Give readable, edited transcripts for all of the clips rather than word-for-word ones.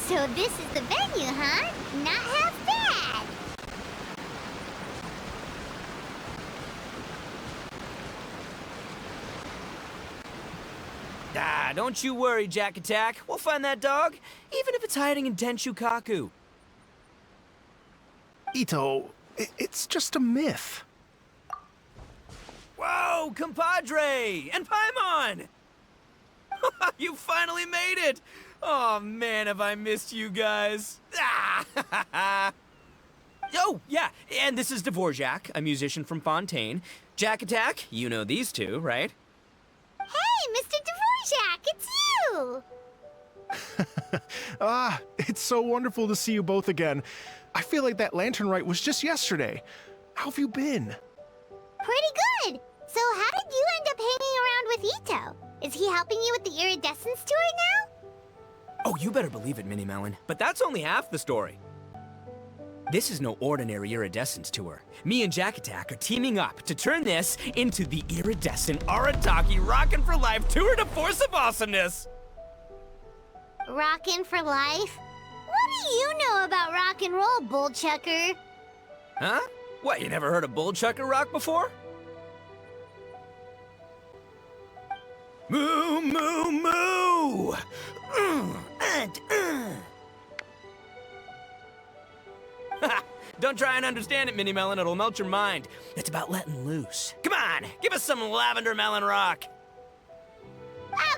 So this is the venue, huh? Not half bad. Ah, don't you worry, Jack Attack. We'll find that dog, even if it's hiding in Tenshukaku. Ito, it's just a myth. Whoa, compadre! And Paimon! You finally made it! Oh man, have I missed you guys. Ah! Oh, yeah, and this is Dvorak, a musician from Fontaine. Jack Attack, you know these two, right? Hey, Mr. Dvorak, it's you! It's so wonderful to see you both again. I feel like that lantern rite was just yesterday. How have you been? Pretty good. So how did you end up hanging around with Ito? Is he helping you with the iridescence tour now? Oh, you better believe it, Minnie Melon. But that's only half the story. This is no ordinary iridescence tour. Me and Jack Attack are teaming up to turn this into the iridescent Arataki Rockin' for Life Tour de Force of Awesomeness! Rockin' for life? What do you know about rock and roll, bullchucker? Huh? What, you never heard a bullchucker rock before? Moo, moo, moo! Don't try and understand it, Minnie Melon. It'll melt your mind. It's about letting loose. Come on, give us some lavender melon rock.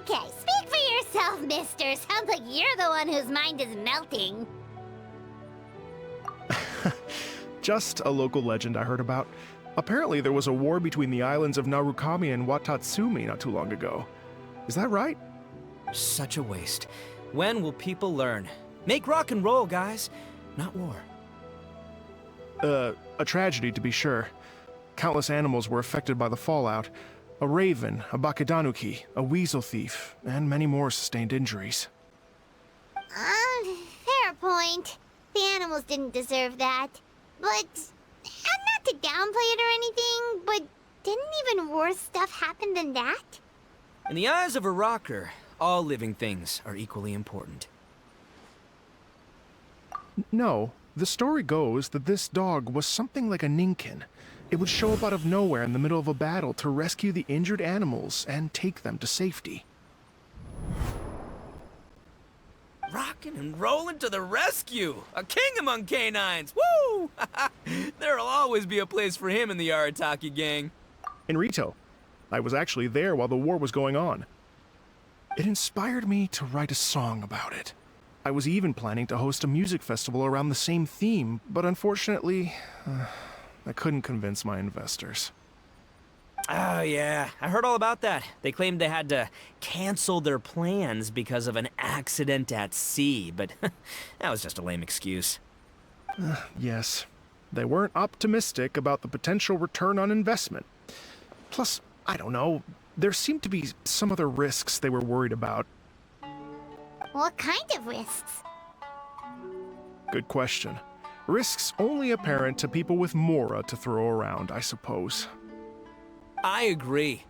Okay, speak for yourself, mister. Sounds like you're the one whose mind is melting. Just a local legend I heard about. Apparently there was a war between the islands of Narukami and Watatsumi not too long ago. Is that right? Such a waste. When will people learn? Make rock and roll, guys, not war. A tragedy to be sure. Countless animals were affected by the fallout. A raven, a bakedanuki, a weasel thief, and many more sustained injuries. Fair point. The animals didn't deserve that. But, not to downplay it or anything, but didn't even worse stuff happen than that? In the eyes of a rocker, all living things are equally important. No, the story goes that this dog was something like a ninkin. It would show up out of nowhere in the middle of a battle to rescue the injured animals and take them to safety. Rockin' and rollin' to the rescue! A king among canines! Woo! There'll always be a place for him in the Arataki gang. In Rito, I was actually there while the war was going on. It inspired me to write a song about it. I was even planning to host a music festival around the same theme, but unfortunately, I couldn't convince my investors. Oh yeah, I heard all about that. They claimed they had to cancel their plans because of an accident at sea, but that was just a lame excuse. Yes, they weren't optimistic about the potential return on investment. Plus, I don't know, there seemed to be some other risks they were worried about. What kind of risks? Good question. Risks only apparent to people with mora to throw around, I suppose. I agree.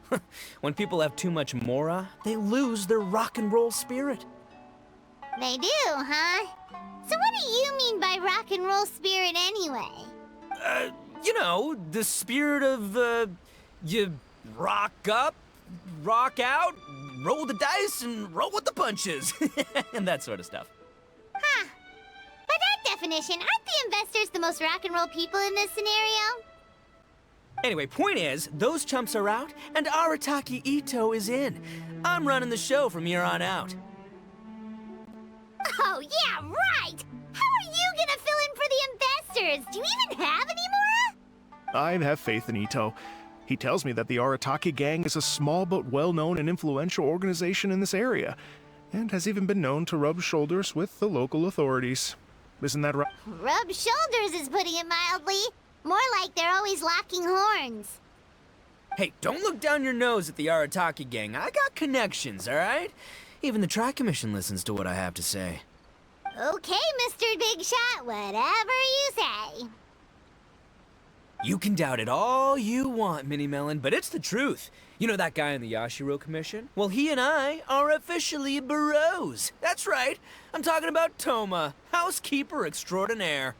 When people have too much mora, they lose their rock and roll spirit. They do, huh? So what do you mean by rock and roll spirit anyway? You know, the spirit of, you rock up, rock out, roll the dice, and roll with the punches. And that sort of stuff. Huh. By that definition, aren't the investors the most rock and roll people in this scenario? Anyway, point is, those chumps are out, and Arataki Ito is in. I'm running the show from here on out. Oh, yeah, right! How are you gonna fill in for the investors? Do you even have any mora? I have faith in Ito. He tells me that the Arataki gang is a small but well-known and influential organization in this area, and has even been known to rub shoulders with the local authorities. Isn't that right? Rub shoulders is putting it mildly. More like they're always locking horns. Hey, don't look down your nose at the Arataki gang. I got connections, all right? Even the Tri-Commission listens to what I have to say. Okay, Mr. Big Shot, whatever you say. You can doubt it all you want, Mini Melon, but it's the truth. You know that guy in the Yashiro Commission? Well, he and I are officially bros. That's right. I'm talking about Toma, housekeeper extraordinaire.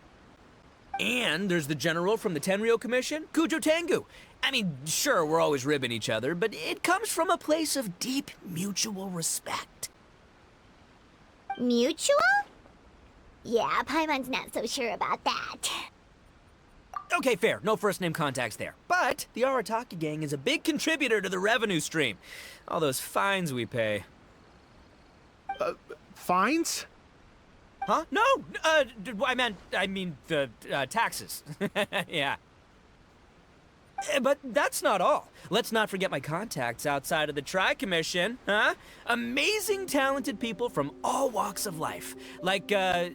And there's the general from the Tenryo Commission, Kujo Tengu. I mean, sure, we're always ribbing each other, but it comes from a place of deep mutual respect. Mutual? Yeah, Paimon's not so sure about that. Okay, fair. No first-name contacts there. But the Arataki gang is a big contributor to the revenue stream. All those fines we pay. Fines? Huh? No! I mean the taxes. Yeah. But that's not all. Let's not forget my contacts outside of the Tri-Commission, huh? Amazing, talented people from all walks of life. Like the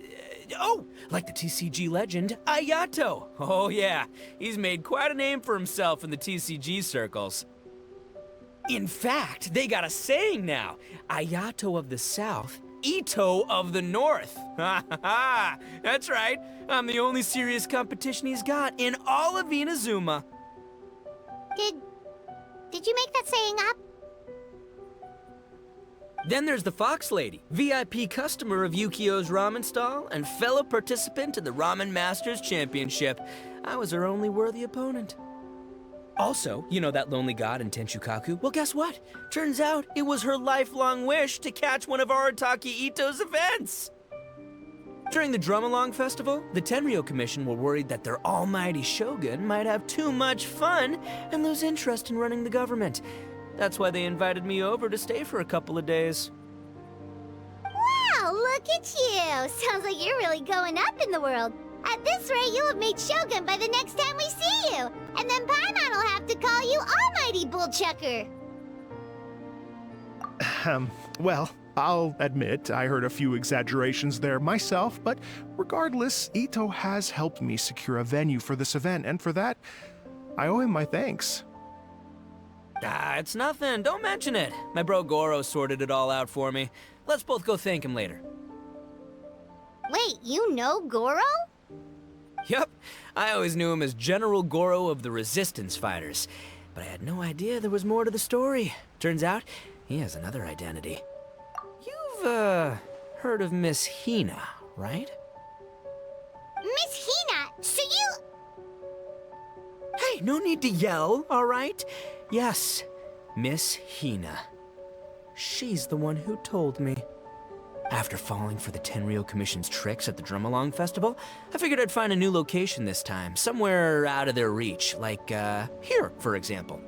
TCG legend, Ayato. Oh yeah, he's made quite a name for himself in the TCG circles. In fact, they got a saying now. Ayato of the South, Ito of the North. Ha ha ha! That's right. I'm the only serious competition he's got in all of Inazuma. Did you make that saying up? Then there's the Fox Lady, VIP customer of Yukio's ramen stall and fellow participant in the Ramen Masters Championship. I was her only worthy opponent. Also, you know that lonely god in Tenshukaku? Well, guess what? Turns out it was her lifelong wish to catch one of Arataki Ito's events. During the Drum-Along Festival, the Tenryo Commission were worried that their almighty shogun might have too much fun and lose interest in running the government. That's why they invited me over to stay for a couple of days. Wow, look at you! Sounds like you're really going up in the world. At this rate, you'll have made Shogun by the next time we see you. And then Paimon will have to call you Almighty Bullchucker. Well, I'll admit I heard a few exaggerations there myself, but regardless, Ito has helped me secure a venue for this event, and for that, I owe him my thanks. It's nothing. Don't mention it. My bro Goro sorted it all out for me. Let's both go thank him later. Wait, you know Goro? Yup. I always knew him as General Goro of the Resistance Fighters. But I had no idea there was more to the story. Turns out, he has another identity. You've, heard of Miss Hina, right? Miss Hina, so you... Hey, no need to yell, all right? Yes, Miss Hina. She's the one who told me. After falling for the Tenryo Commission's tricks at the Drum-Along Festival, I figured I'd find a new location this time, somewhere out of their reach, like, here, for example.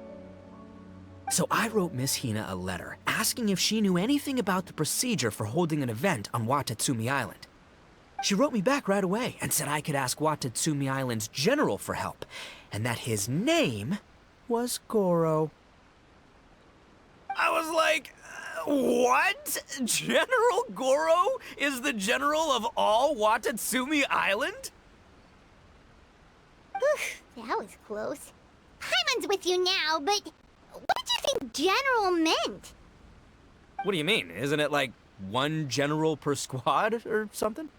So I wrote Miss Hina a letter, asking if she knew anything about the procedure for holding an event on Watatsumi Island. She wrote me back right away and said I could ask Watatsumi Island's general for help, and that his name was Goro. I was like, what? General Goro is the general of all Watatsumi Island? That was close. Paimon's with you now, but what did you think general meant? What do you mean? Isn't it like one general per squad or something?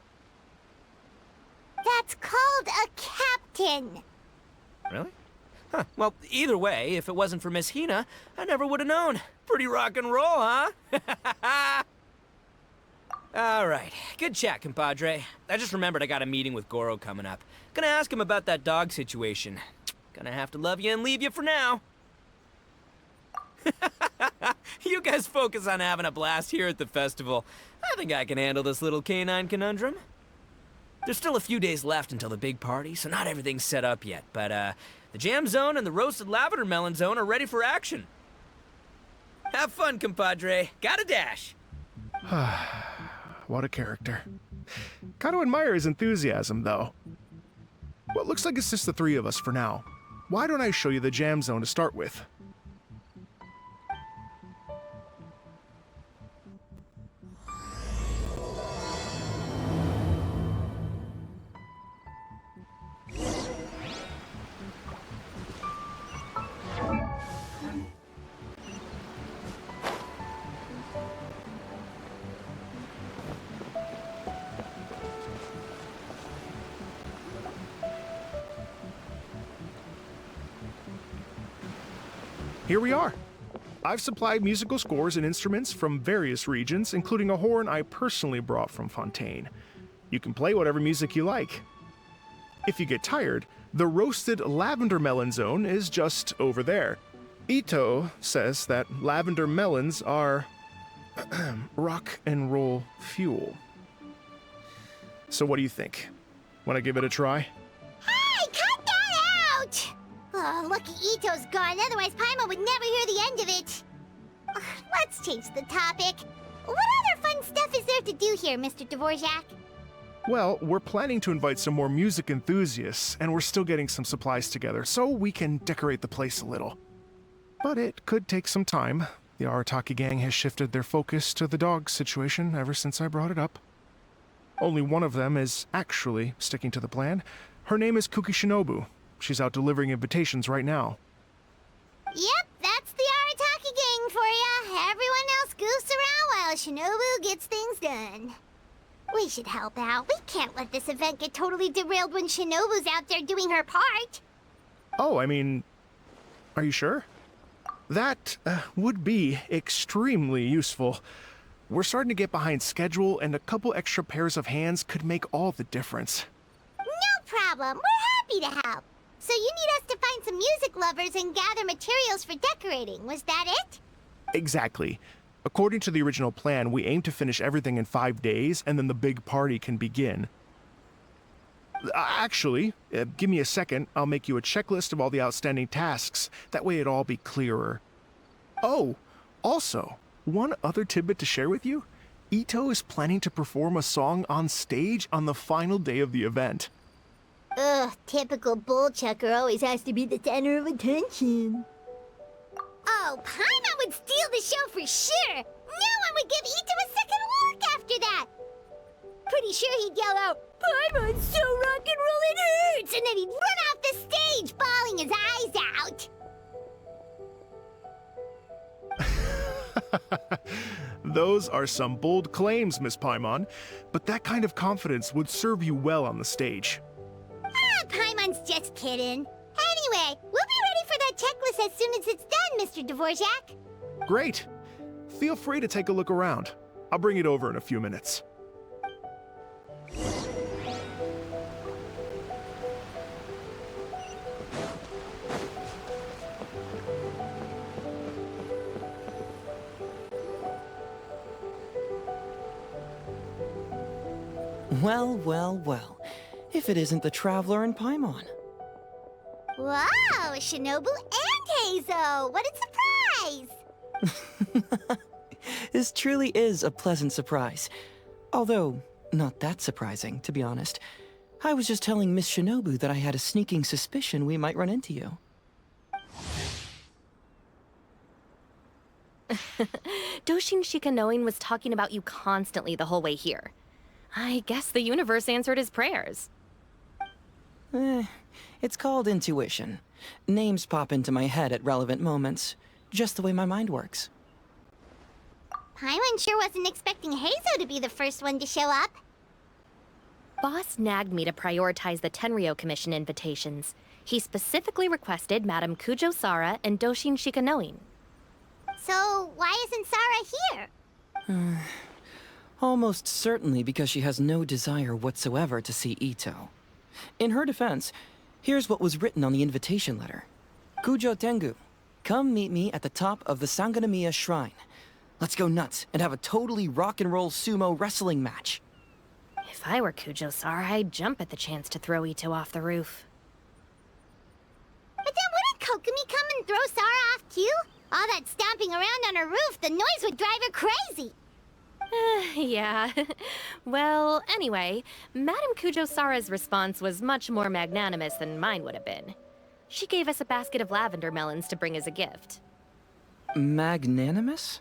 That's called a captain. Really? Huh. Well, either way, if it wasn't for Miss Hina, I never would have known. Pretty rock and roll, huh? All right. Good chat, compadre. I just remembered I got a meeting with Goro coming up. Gonna ask him about that dog situation. Gonna have to love you and leave you for now. You guys focus on having a blast here at the festival. I think I can handle this little canine conundrum. There's still a few days left until the big party, so not everything's set up yet, but the jam zone and the roasted lavender melon zone are ready for action. Have fun, compadre. Gotta dash. What a character. Gotta admire his enthusiasm, though. Well, it looks like it's just the three of us for now. Why don't I show you the jam zone to start with? here we are. I've supplied musical scores and instruments from various regions, including a horn I personally brought from Fontaine. You can play whatever music you like. If you get tired, the roasted lavender melon zone is just over there. Ito says that lavender melons are rock and roll fuel. So what do you think? Want to give it a try? Hey, cut that out! Oh, lucky Ito's gone, otherwise Paimon would never hear the end of it. Ugh, let's change the topic. What other fun stuff is there to do here, Mr. Dvorak? Well, we're planning to invite some more music enthusiasts, and we're still getting some supplies together, so we can decorate the place a little. But it could take some time. The Arataki gang has shifted their focus to the dog situation ever since I brought it up. Only one of them is actually sticking to the plan. Her name is Kuki Shinobu. She's out delivering invitations right now. Yep, that's the Arataki gang for ya. Everyone else goofs around while Shinobu gets things done. We should help out. We can't let this event get totally derailed when Shinobu's out there doing her part. Oh, I mean, are you sure? That would be extremely useful. We're starting to get behind schedule, and a couple extra pairs of hands could make all the difference. No problem. We're happy to help. So you need us to find some music lovers and gather materials for decorating. Was that it? Exactly. According to the original plan, we aim to finish everything in 5 days, and then the big party can begin. Actually, give me a second. I'll make you a checklist of all the outstanding tasks. That way it'll all be clearer. Oh, also, one other tidbit to share with you. Ito is planning to perform a song on stage on the final day of the event. Ugh, typical bullchucker always has to be the center of attention. Oh, Paimon would steal the show for sure! No one would give Ito a second look after that! Pretty sure he'd yell out, "Paimon's so rock and roll it hurts!" And then he'd run off the stage, bawling his eyes out! Those are some bold claims, Miss Paimon, but that kind of confidence would serve you well on the stage. Ah, Paimon's just kidding. Anyway, we'll be ready for that checklist as soon as it's done, Mr. Dvorak. Great. Feel free to take a look around. I'll bring it over in a few minutes. Well, well, well. If it isn't the Traveler and Paimon. Wow, Shinobu and Heizo! What a surprise! This truly is a pleasant surprise. Although, not that surprising, to be honest. I was just telling Miss Shinobu that I had a sneaking suspicion we might run into you. Doshin Shikanoin was talking about you constantly the whole way here. I guess the universe answered his prayers. It's called intuition. Names pop into my head at relevant moments, just the way my mind works. Paimon sure wasn't expecting Heizo to be the first one to show up. Boss nagged me to prioritize the Tenryo Commission invitations. He specifically requested Madame Kujo Sara and Doshin Shikanoin. So, why isn't Sara here? Almost certainly because she has no desire whatsoever to see Ito. In her defense, here's what was written on the invitation letter. Kujo Tengu, come meet me at the top of the Sanganamiya Shrine. Let's go nuts and have a totally rock and roll sumo wrestling match. If I were Kujo Sara, I'd jump at the chance to throw Ito off the roof. But then wouldn't Kokumi come and throw Sara off too? All that stomping around on her roof, the noise would drive her crazy. Yeah. Well, anyway, Madame Kujo Sara's response was much more magnanimous than mine would have been. She gave us a basket of lavender melons to bring as a gift. Magnanimous?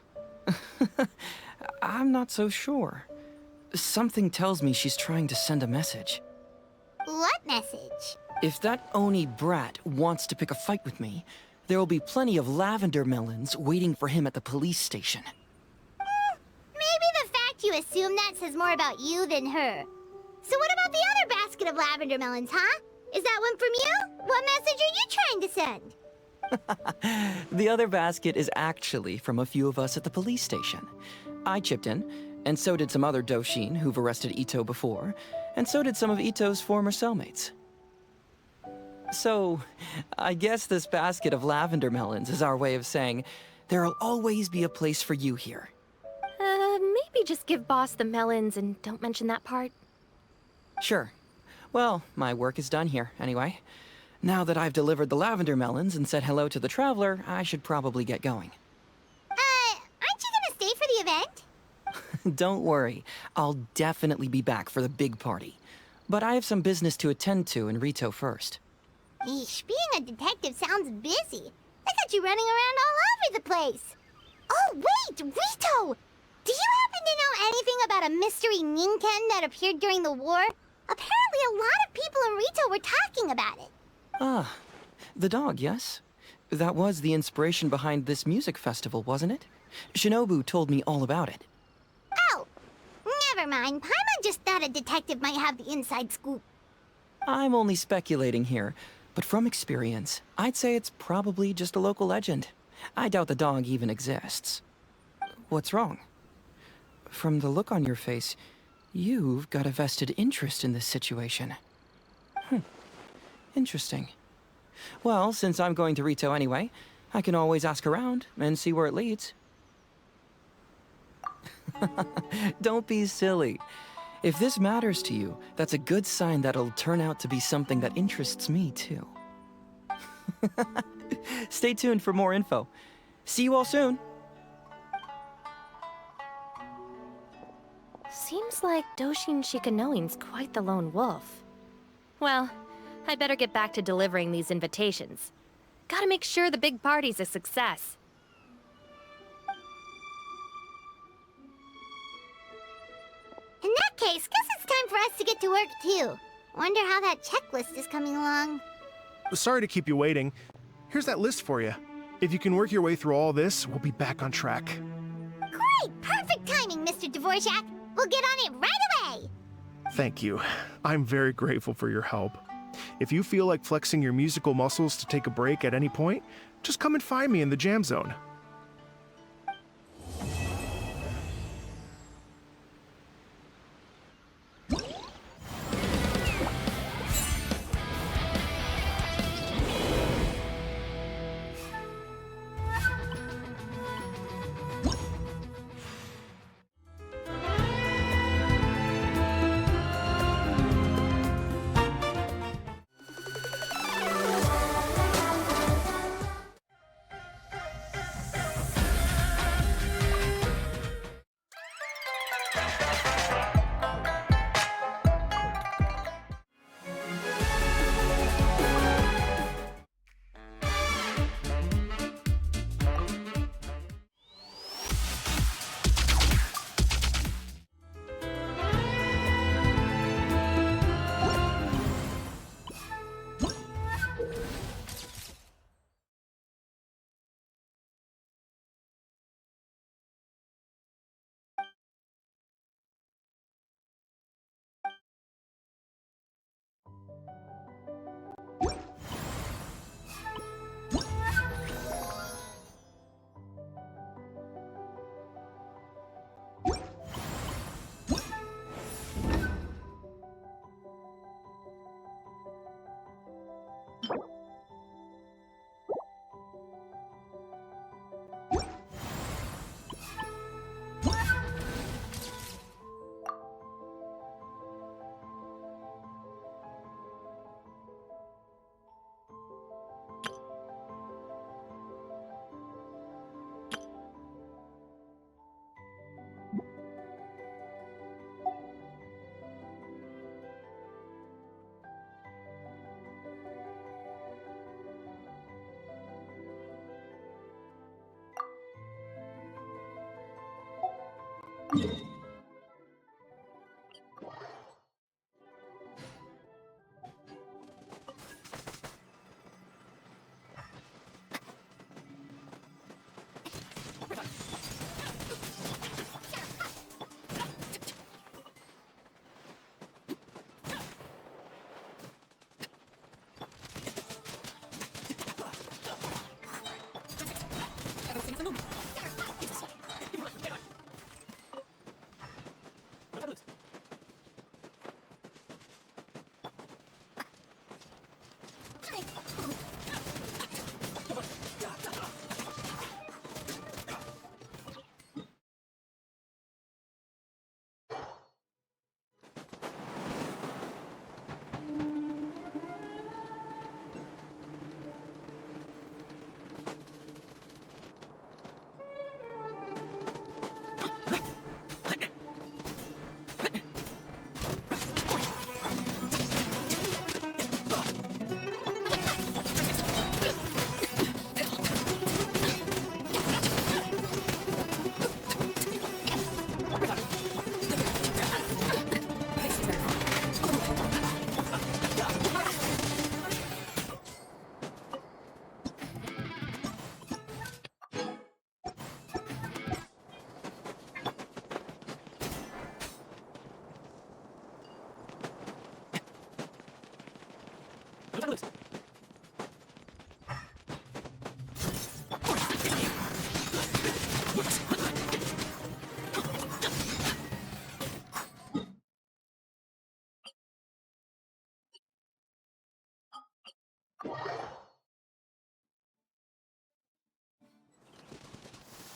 I'm not so sure. Something tells me she's trying to send a message. What message? If that Oni brat wants to pick a fight with me, there will be plenty of lavender melons waiting for him at the police station. Maybe the fact you assume that says more about you than her. So what about the other basket of lavender melons, huh? Is that one from you? What message are you trying to send? The other basket is actually from a few of us at the police station. I chipped in, and so did some other Doshin who've arrested Ito before, and so did some of Ito's former cellmates. So, I guess this basket of lavender melons is our way of saying, there'll always be a place for you here. Maybe just give Boss the melons and don't mention that part. Sure. Well, my work is done here, anyway. Now that I've delivered the lavender melons and said hello to the traveler, I should probably get going. Aren't you gonna stay for the event? Don't worry, I'll definitely be back for the big party. But I have some business to attend to in Rito first. Eesh, being a detective sounds busy. Look at you running around all over the place. Oh, wait, Rito! Do you happen to know anything about a mystery Ninken that appeared during the war? Apparently a lot of people in Rito were talking about it. Ah, the dog, yes? That was the inspiration behind this music festival, wasn't it? Shinobu told me all about it. Oh, never mind. Paimon just thought a detective might have the inside scoop. I'm only speculating here, but from experience, I'd say it's probably just a local legend. I doubt the dog even exists. What's wrong? From the look on your face, you've got a vested interest in this situation. Interesting. Well, since I'm going to Rito anyway, I can always ask around and see where it leads. Don't be silly. If this matters to you, that's a good sign that it'll turn out to be something that interests me too. Stay tuned for more info. See you all soon. Seems like Doshin Shikanoin's quite the lone wolf. Well, I'd better get back to delivering these invitations. Gotta make sure the big party's a success. In that case, guess it's time for us to get to work too. Wonder how that checklist is coming along. Sorry to keep you waiting. Here's that list for you. If you can work your way through all this, we'll be back on track. Great! Perfect timing, Mr. Dvorak! We'll get on it right away! Thank you. I'm very grateful for your help. If you feel like flexing your musical muscles to take a break at any point, just come and find me in the jam zone.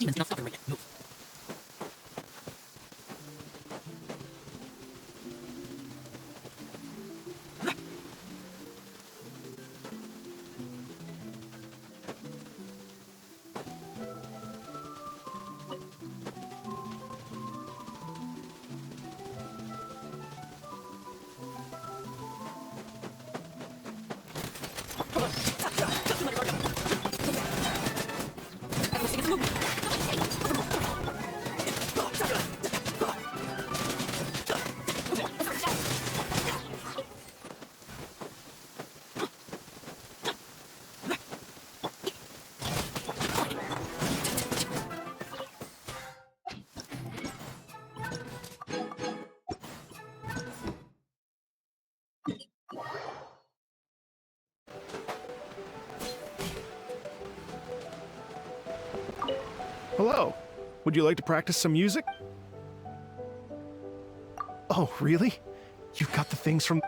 Demon's not stopping right now. Move. Hello. Would you like to practice some music? Oh, really? You've got the things from...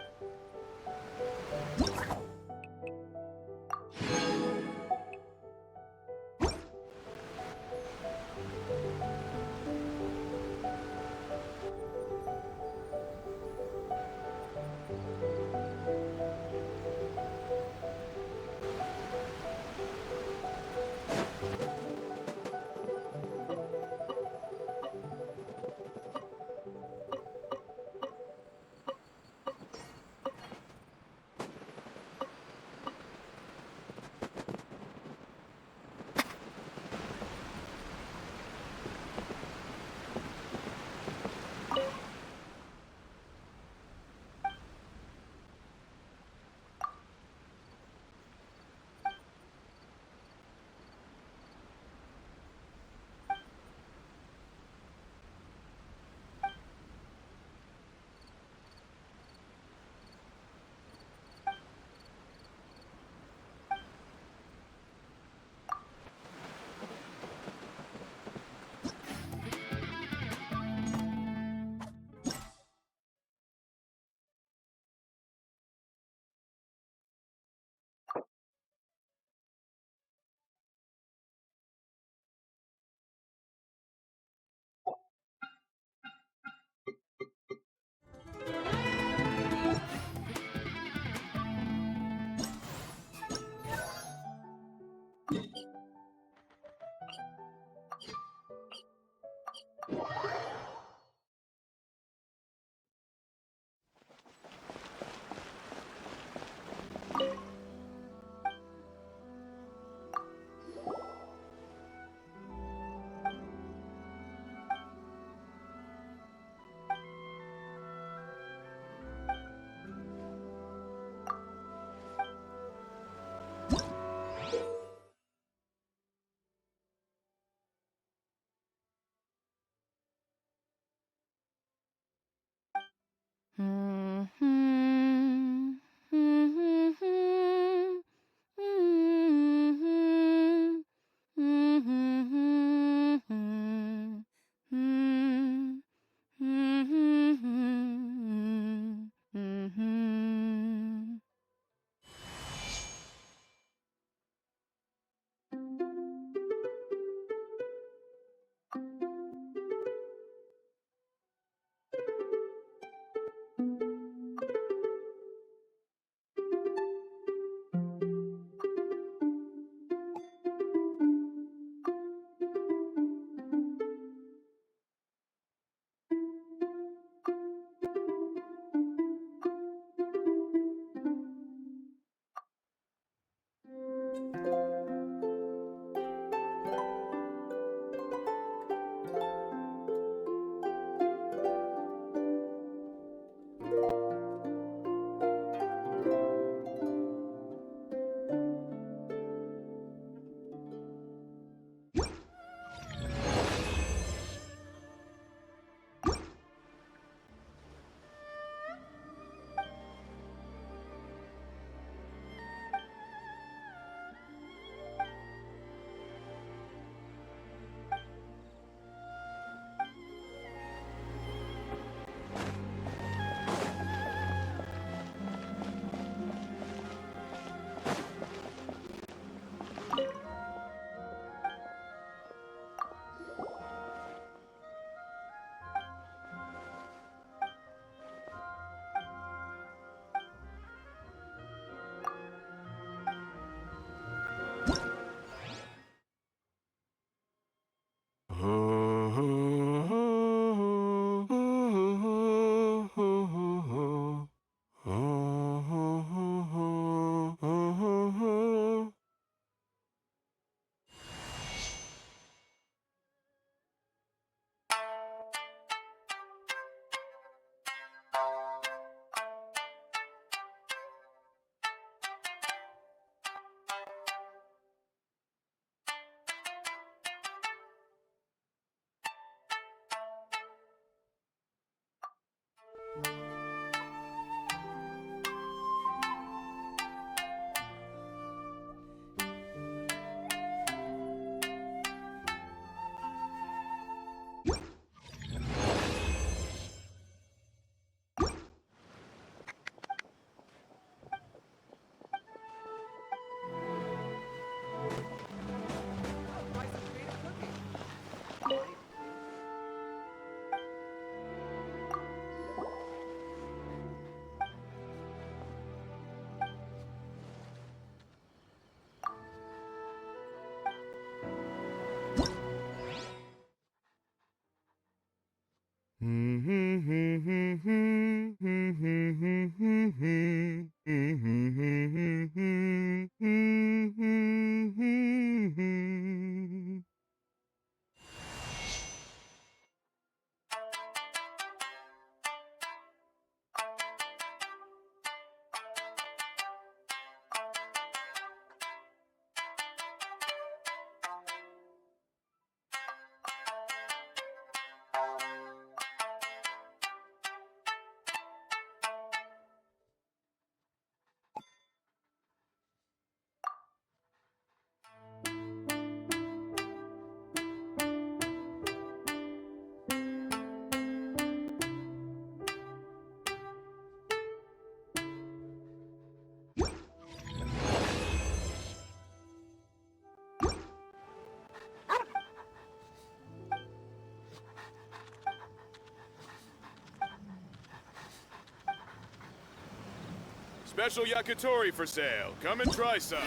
Special yakitori for sale. Come and try some.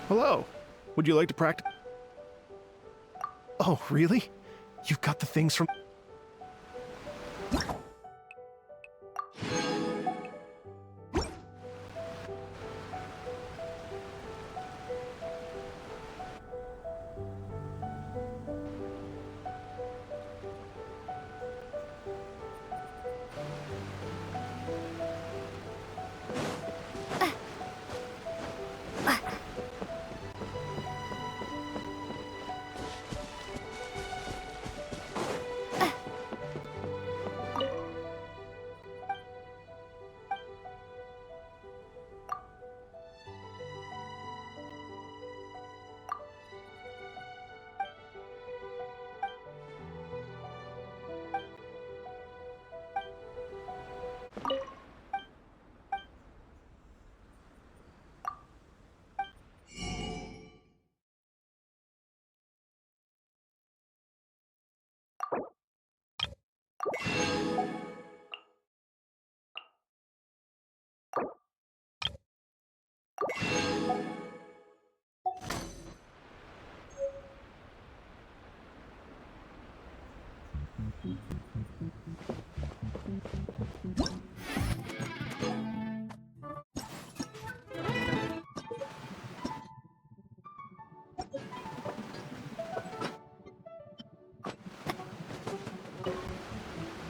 Hello. Would you like to practice? Oh, really? You've got the things from...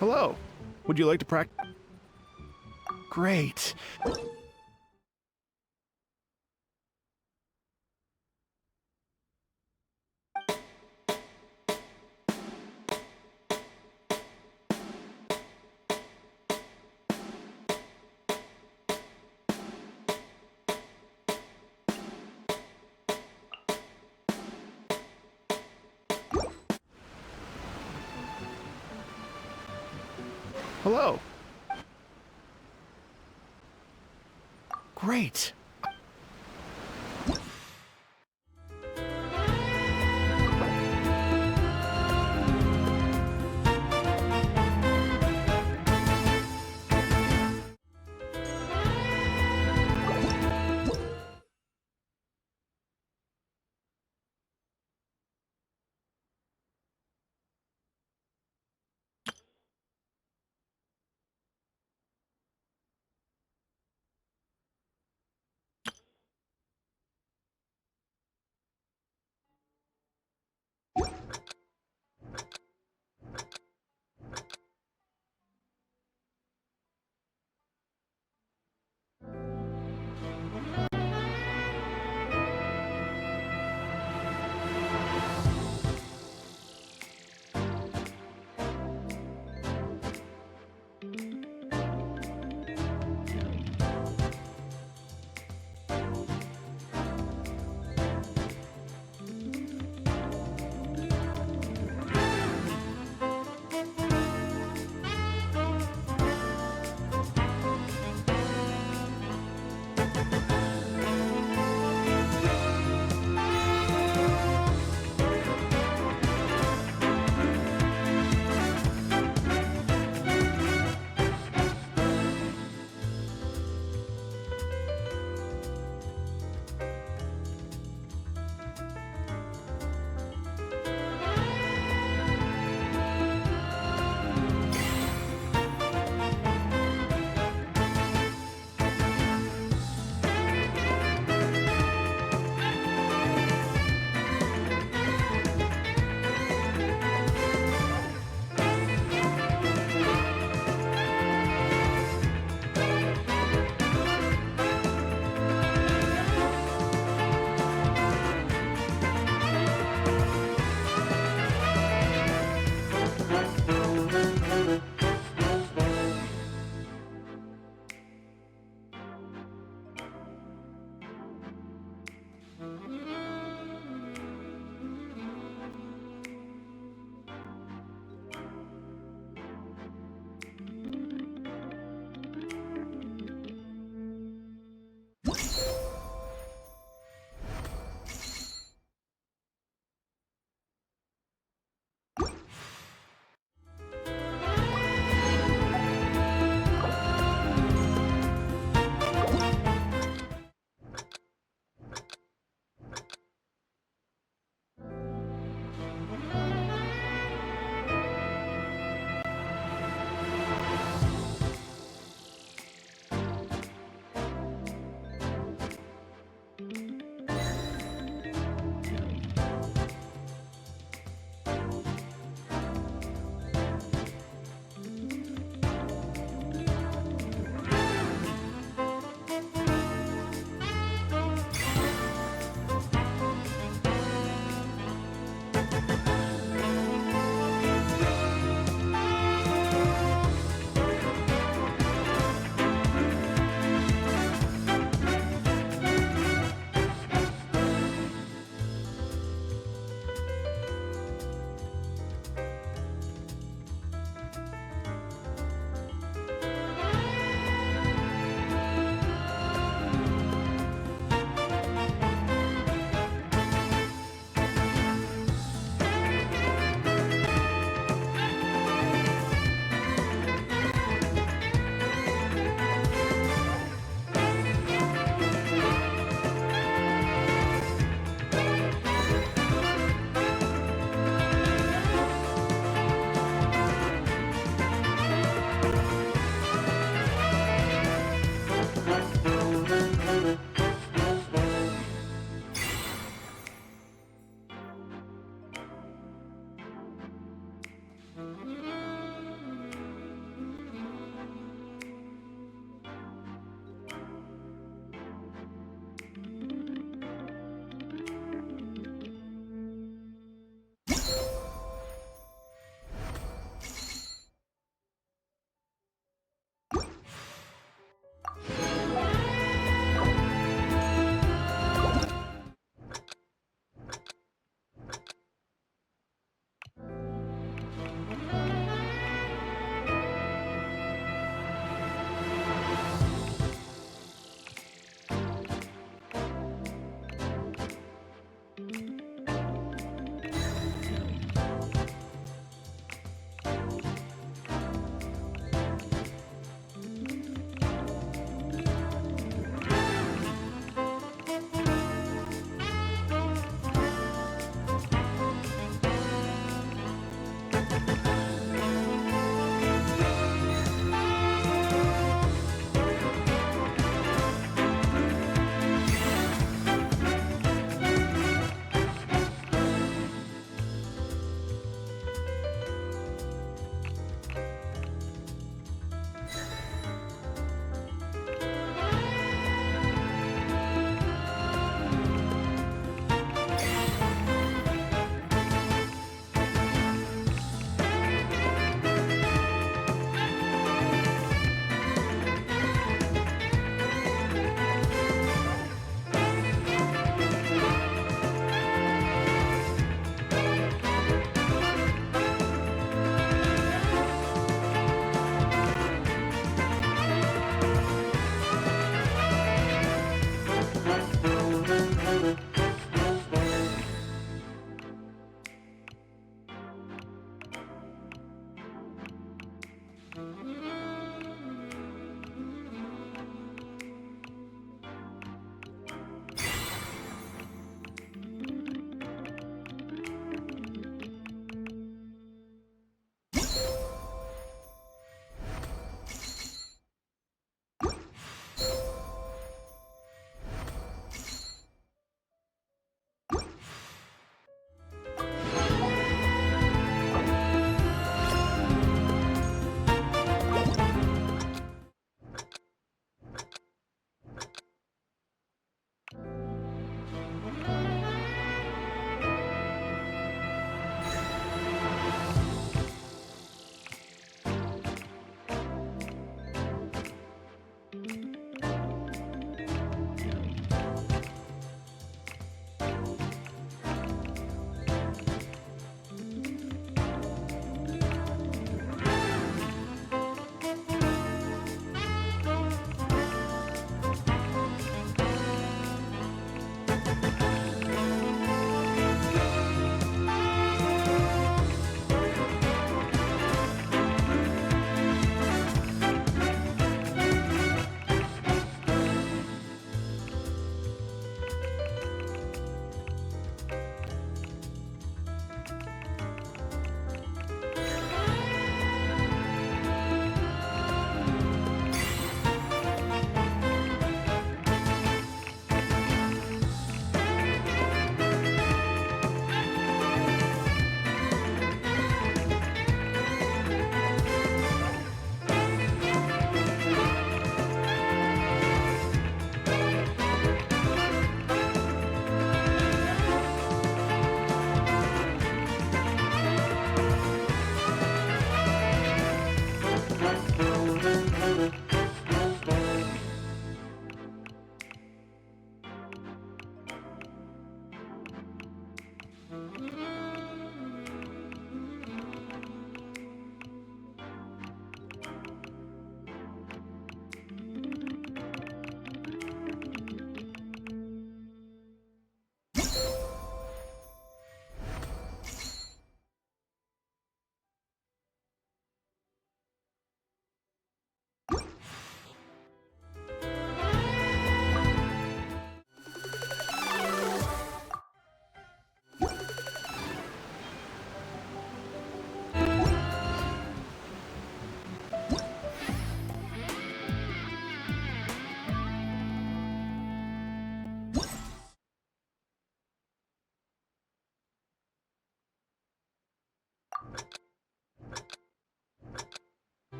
Hello. Would you like to practice? Great. Hello. Great.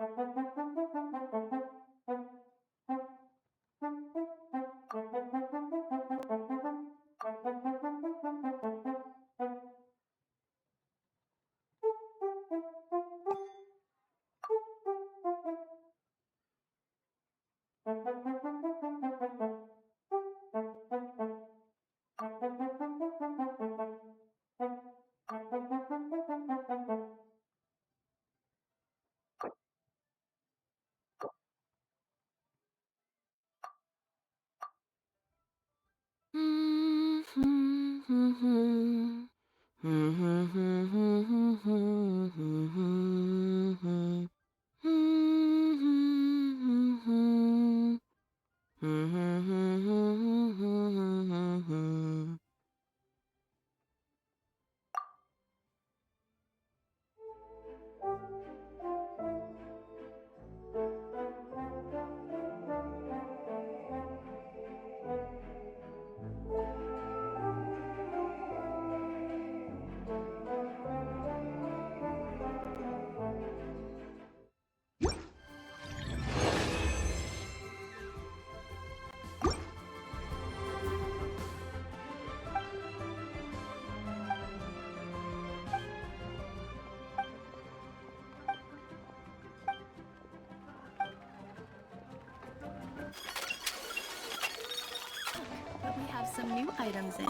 But we have some new items in.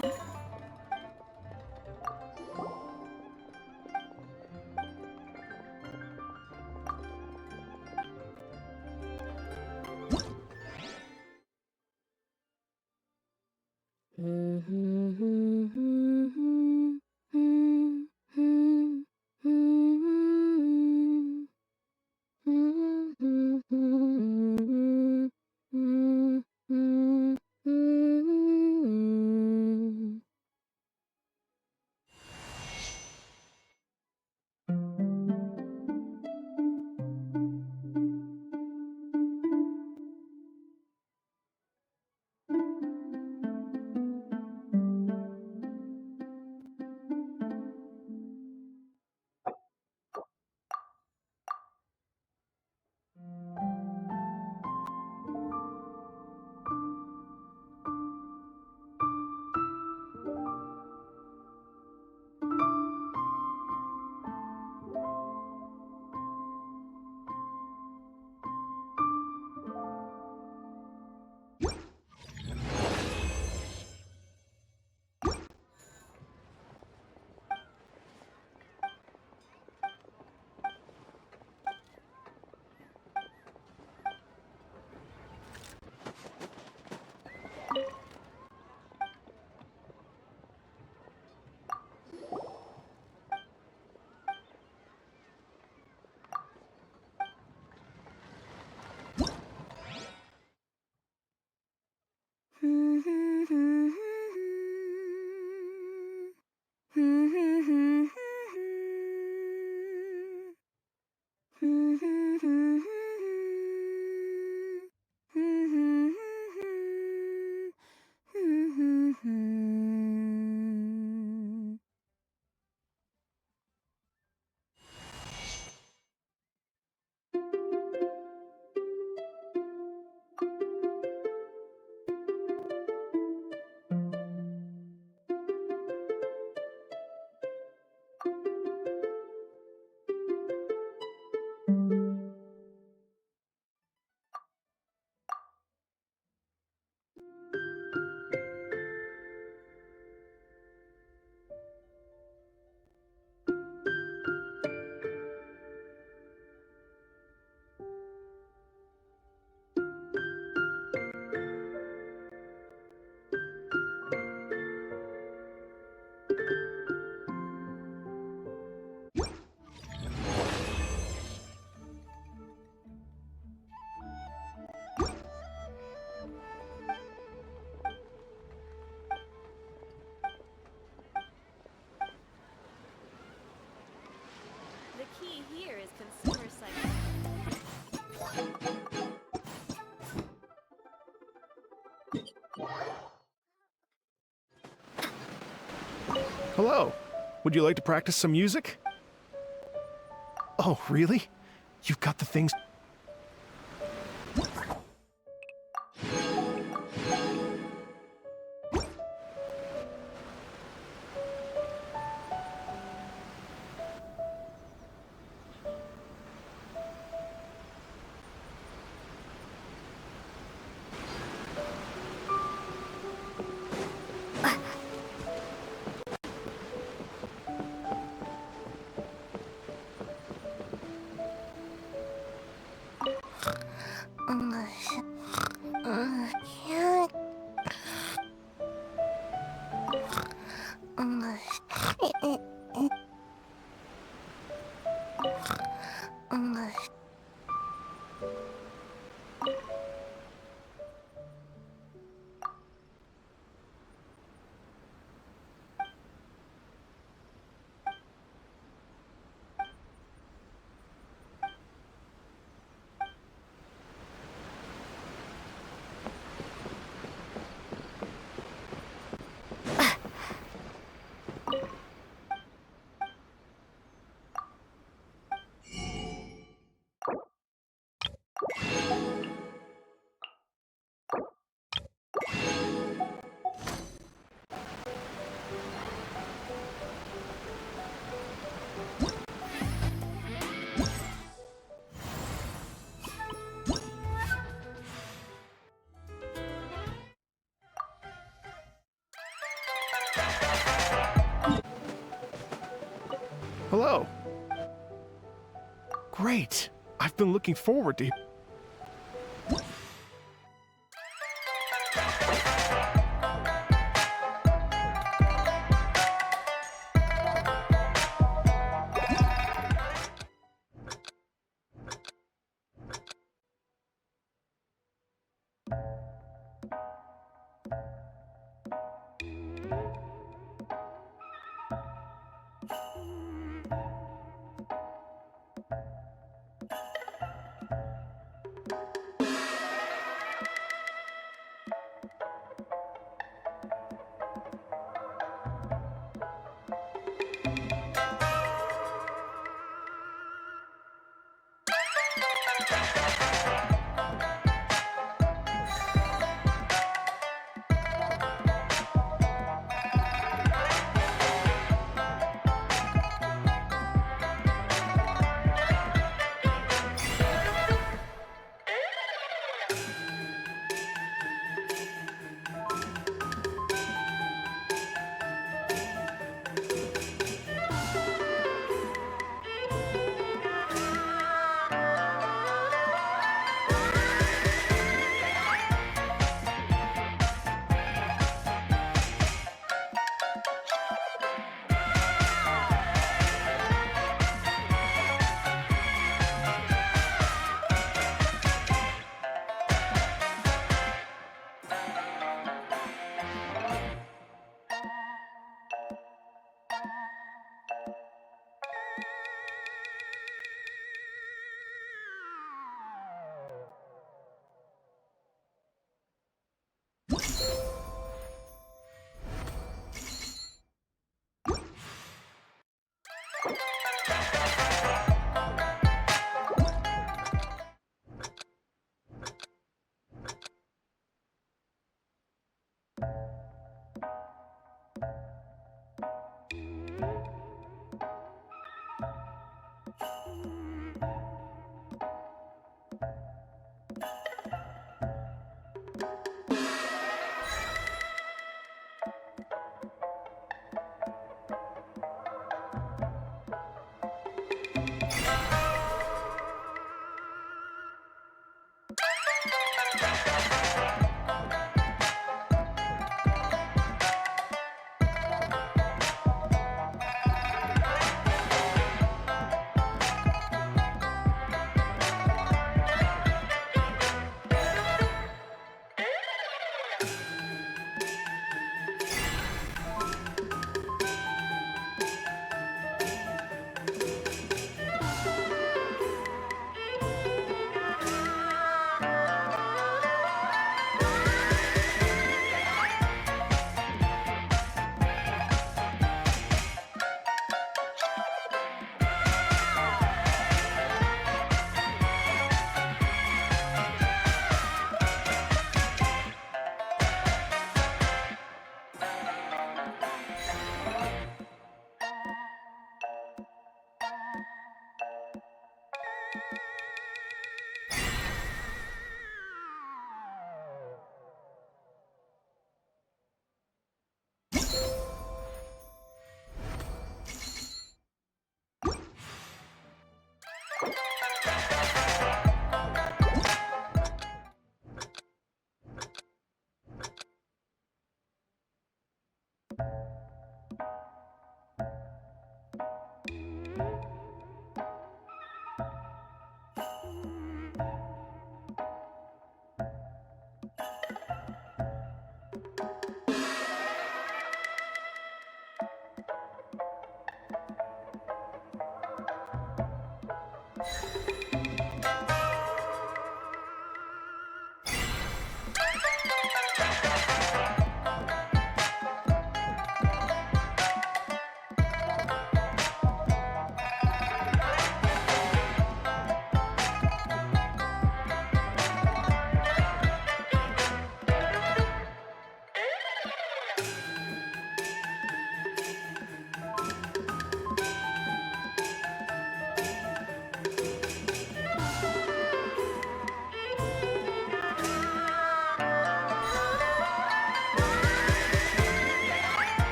The key here is consumer psychology. Hello. Would you like to practice some music? Oh, really? You've got the things... Hello. Great. I've been looking forward to...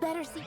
better see.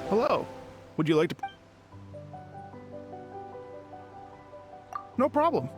Hello. Would you like to... No problem.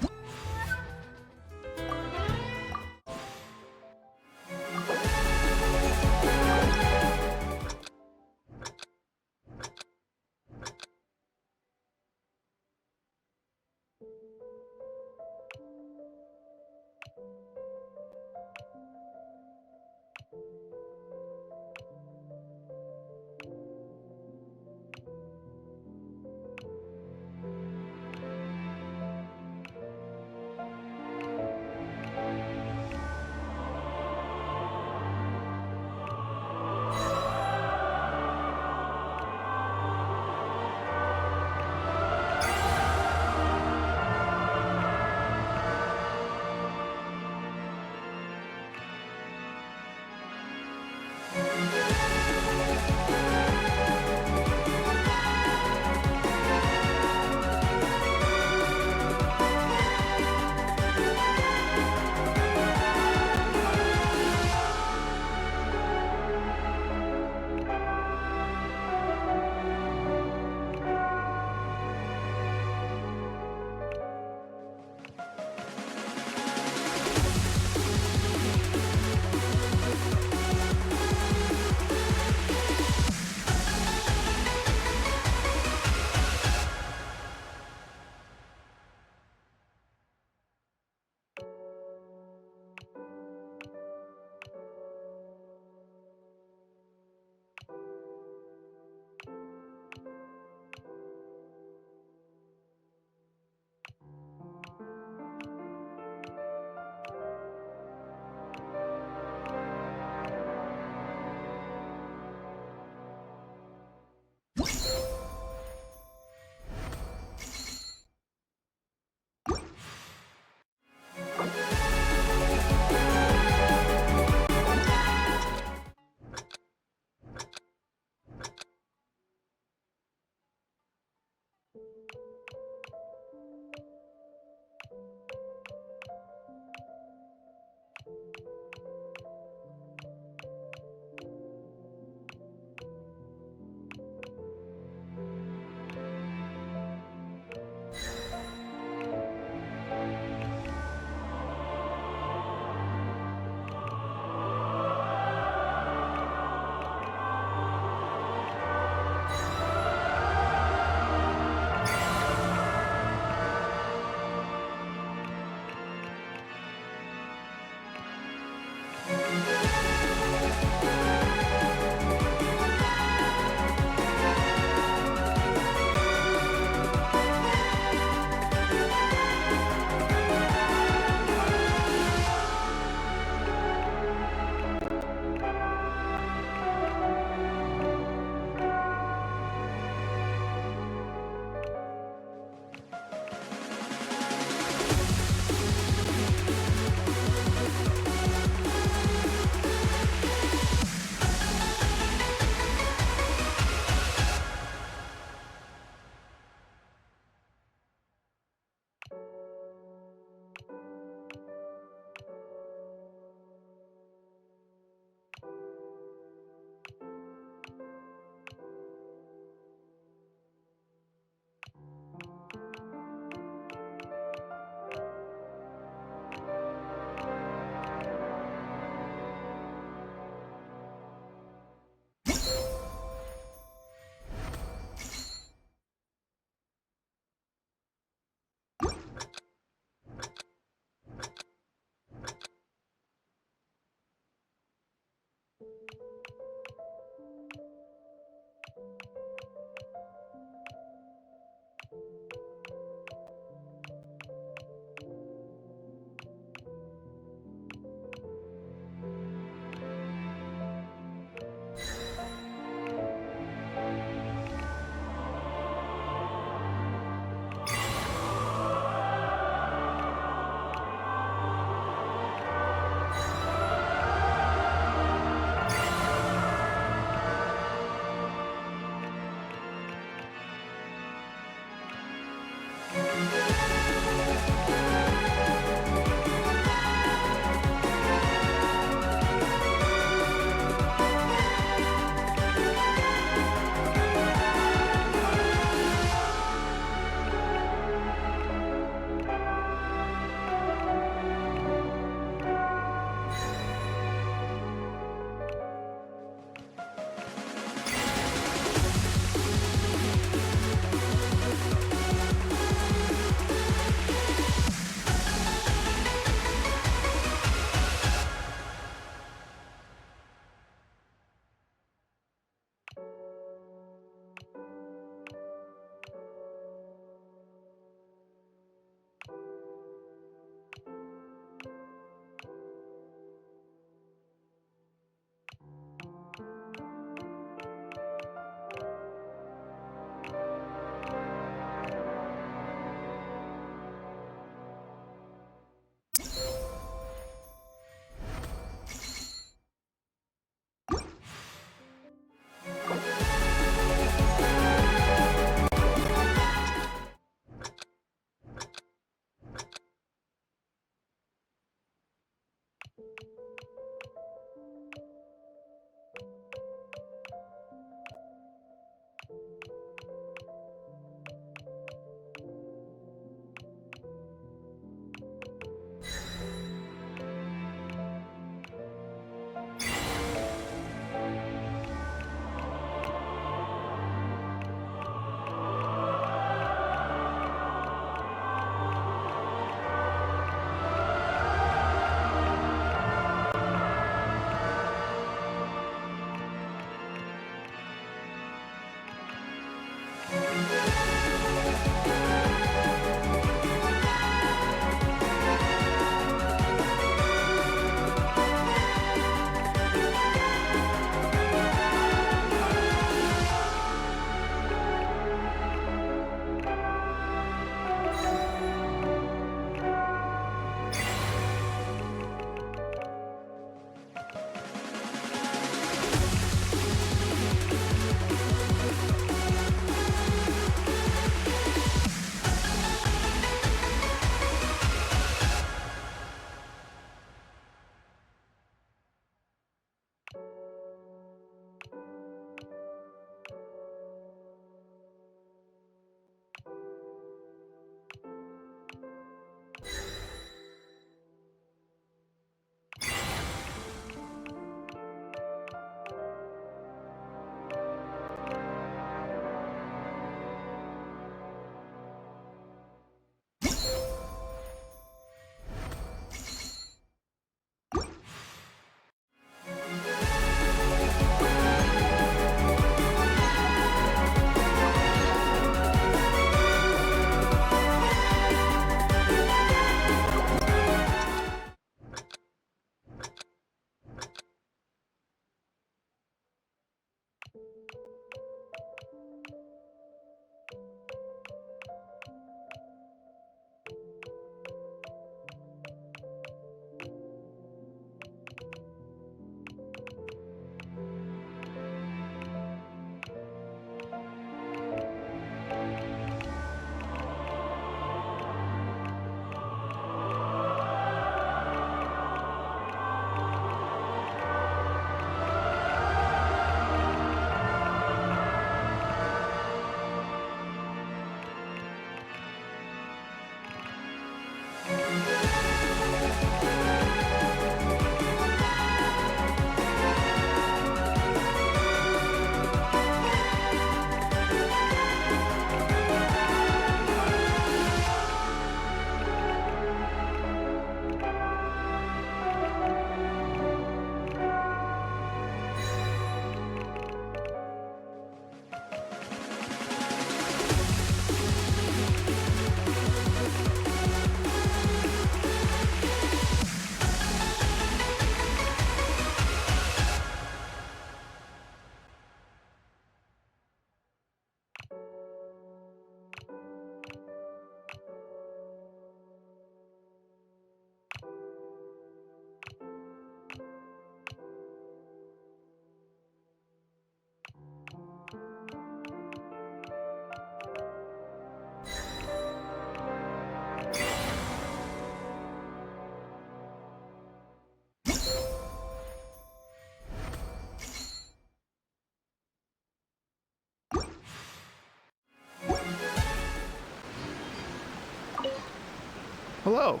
Hello.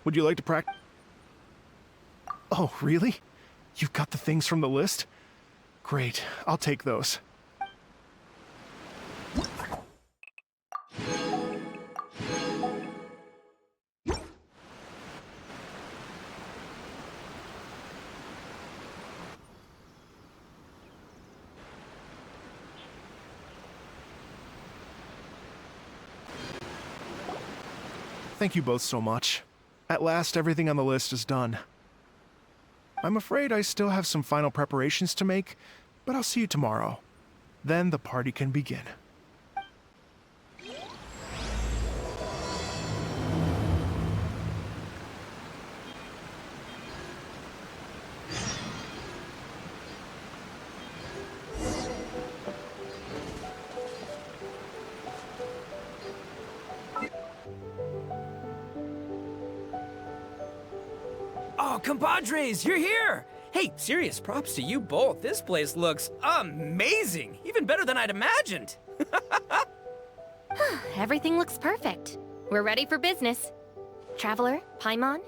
Would you like to practice? Oh, really? You've got the things from the list? Great. I'll take those. Thank you both so much. At last, everything on the list is done. I'm afraid I still have some final preparations to make, but I'll see you tomorrow. Then the party can begin. Oh, compadres, you're here! Hey, serious props to you both. This place looks amazing! Even better than I'd imagined! Everything looks perfect. We're ready for business. Traveler, Paimon,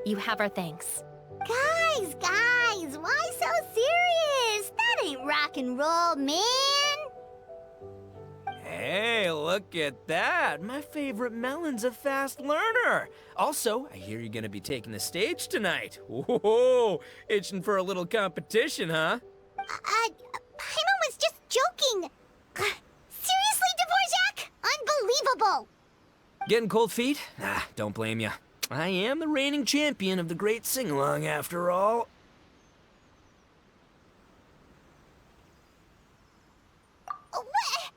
you have our thanks. Guys, why so serious? That ain't rock and roll, man. Hey, look at that! My favorite melon's a fast learner! Also, I hear you're gonna be taking the stage tonight. Whoa, itching for a little competition, huh? Paimon was just joking. Seriously, Dvorak? Unbelievable. Getting cold feet? Nah, don't blame ya. I am the reigning champion of the great sing-along, after all. What?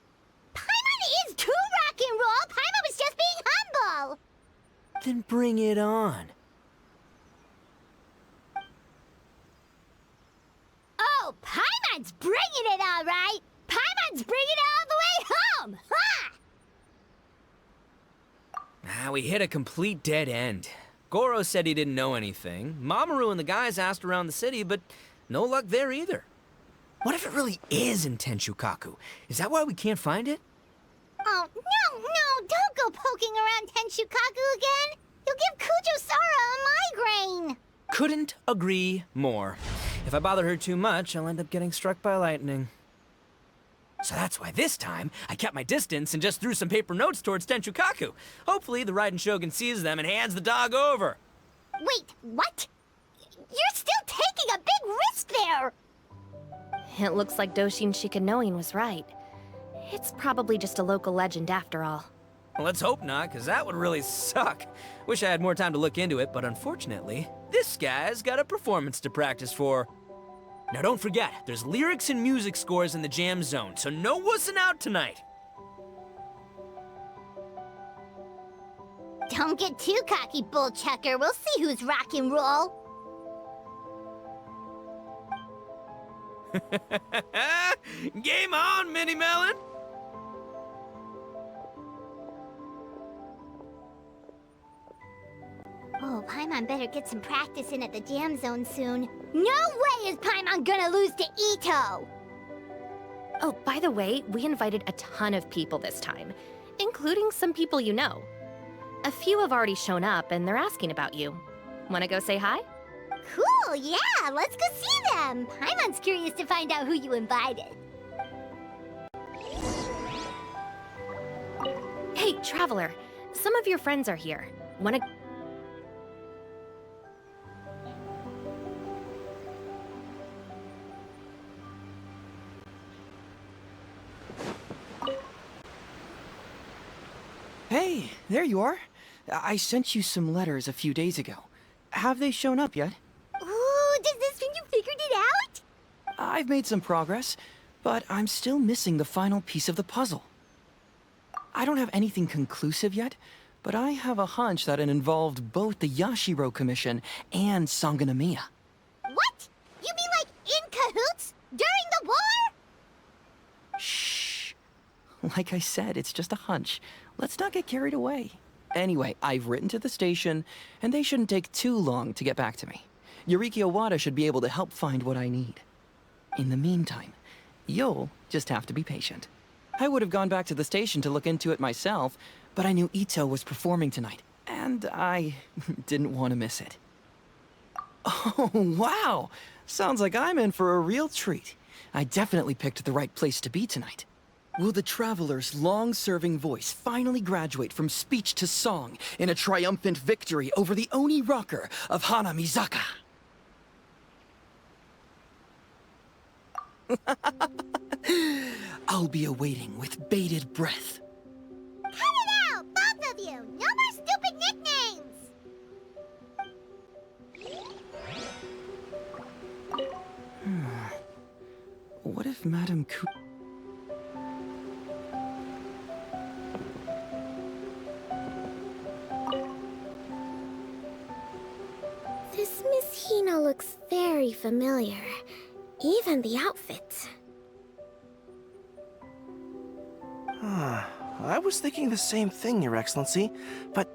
Paimon is too rock and roll. Paimon was just being humble. Then bring it on. Oh, Paimon's bringing it all right. Paimon's bringing it all the way home. Ha! We hit a complete dead end. Goro said he didn't know anything. Mamoru and the guys asked around the city, but no luck there either. What if it really is in Tenshukaku? Is that why we can't find it? Oh, no, don't go poking around Tenshukaku again. You'll give Kujo-Sara a migraine. Couldn't agree more. If I bother her too much, I'll end up getting struck by lightning. So that's why this time, I kept my distance and just threw some paper notes towards Tenshukaku. Hopefully, the Raiden Shogun sees them and hands the dog over. Wait, what? You're still taking a big risk there. It looks like Doshin Shikanoin was right. It's probably just a local legend after all. Let's hope not, because that would really suck. Wish I had more time to look into it, but unfortunately, this guy's got a performance to practice for. Now don't forget, there's lyrics and music scores in the jam zone, so no wussing out tonight. Don't get too cocky, bullchucker. We'll see who's rock and roll. Game on, Mini Melon! Oh, Paimon better get some practice in at the jam zone soon. No way is Paimon gonna lose to Ito! Oh, by the way, we invited a ton of people this time, including some people you know. A few have already shown up, and they're asking about you. Wanna go say hi? Cool, yeah, let's go see them. Paimon's curious to find out who you invited. Hey, Traveler, some of your friends are here. Wanna... Hey, there you are. I sent you some letters a few days ago. Have they shown up yet? Ooh, does this mean you figured it out? I've made some progress, but I'm still missing the final piece of the puzzle. I don't have anything conclusive yet, but I have a hunch that it involved both the Yashiro Commission and Sangonomiya. What? You mean like in cahoots? During the war? Shh. Like I said, it's just a hunch. Let's not get carried away. Anyway, I've written to the station, and they shouldn't take too long to get back to me. Yuriki Owada should be able to help find what I need. In the meantime, you'll just have to be patient. I would have gone back to the station to look into it myself, but I knew Ito was performing tonight, and I didn't want to miss it. Oh, wow! Sounds like I'm in for a real treat. I definitely picked the right place to be tonight. Will the Traveler's long-serving voice finally graduate from speech to song in a triumphant victory over the Oni rocker of Hanamizaka? I'll be awaiting with bated breath. Cut it out, both of you! No more stupid nicknames! What if Madame Ku... This Miss Hina looks very familiar. Even the outfit. I was thinking the same thing, Your Excellency, but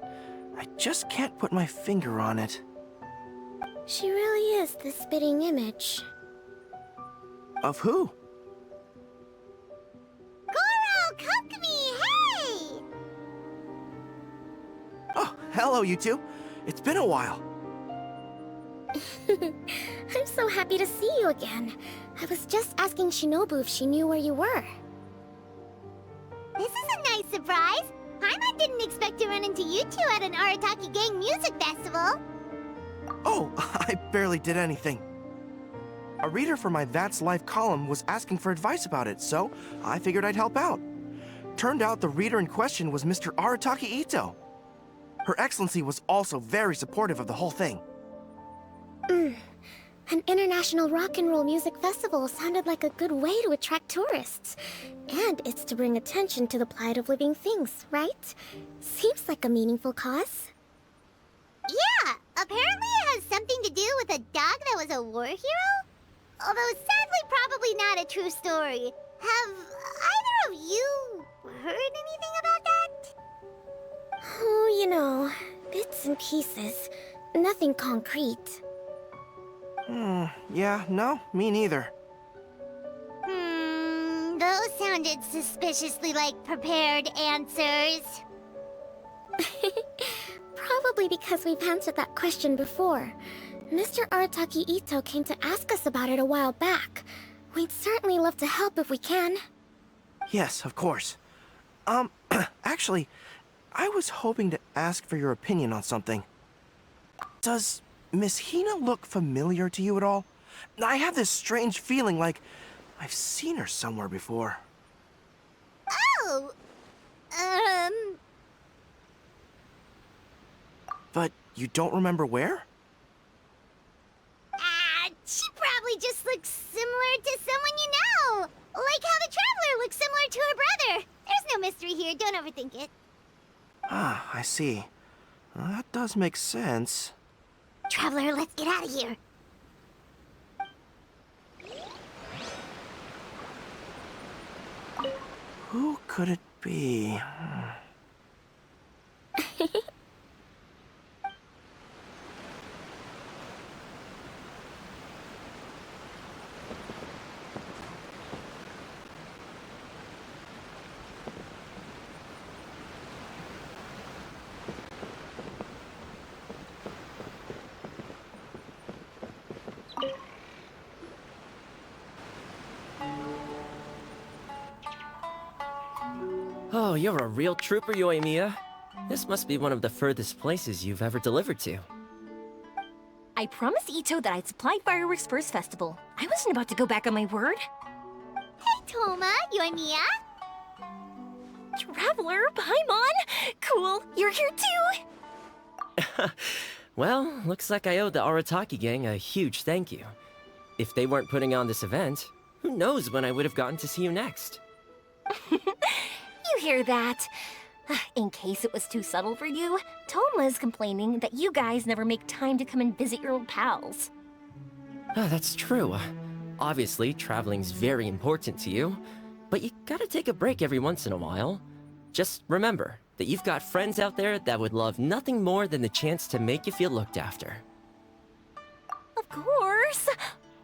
I just can't put my finger on it. She really is the spitting image. Of who? Goro, Kokumi, hey! Oh, hello, you two. It's been a while. I'm so happy to see you again. I was just asking Shinobu if she knew where you were. This is a nice surprise. Paimon didn't expect to run into you two at an Arataki Gang music festival. Oh, I barely did anything. A reader for my That's Life column was asking for advice about it, so I figured I'd help out. Turned out the reader in question was Mr. Arataki Ito. Her Excellency was also very supportive of the whole thing. An international rock and roll music festival sounded like a good way to attract tourists. And it's to bring attention to the plight of living things, right? Seems like a meaningful cause. Yeah, apparently it has something to do with a dog that was a war hero? Although sadly probably not a true story. Have either of you heard anything about that? Oh, you know, bits and pieces. Nothing concrete. Yeah, no, me neither. Those sounded suspiciously like prepared answers. Probably because we've answered that question before. Mr. Arataki Ito came to ask us about it a while back. We'd certainly love to help if we can. Yes, of course. Actually, I was hoping to ask for your opinion on something. Does Miss Hina look familiar to you at all? I have this strange feeling like I've seen her somewhere before. Oh! But you don't remember where? She probably just looks similar to someone you know. Like how the Traveler looks similar to her brother. There's no mystery here, don't overthink it. Ah, I see. That does make sense. Traveler, let's get out of here. Who could it be? Oh, you're a real trooper, Yoimiya. This must be one of the furthest places you've ever delivered to. I promised Ito that I'd supply fireworks for his festival. I wasn't about to go back on my word. Hey, Toma, Yoimiya. Traveler, Paimon! Cool, you're here too! Well, looks like I owe the Arataki gang a huge thank you. If they weren't putting on this event, who knows when I would have gotten to see you next. You hear that? In case it was too subtle for you, Toma's complaining that you guys never make time to come and visit your old pals. That's true. Obviously, traveling's very important to you, but you gotta take a break every once in a while. Just remember that you've got friends out there that would love nothing more than the chance to make you feel looked after. Of course!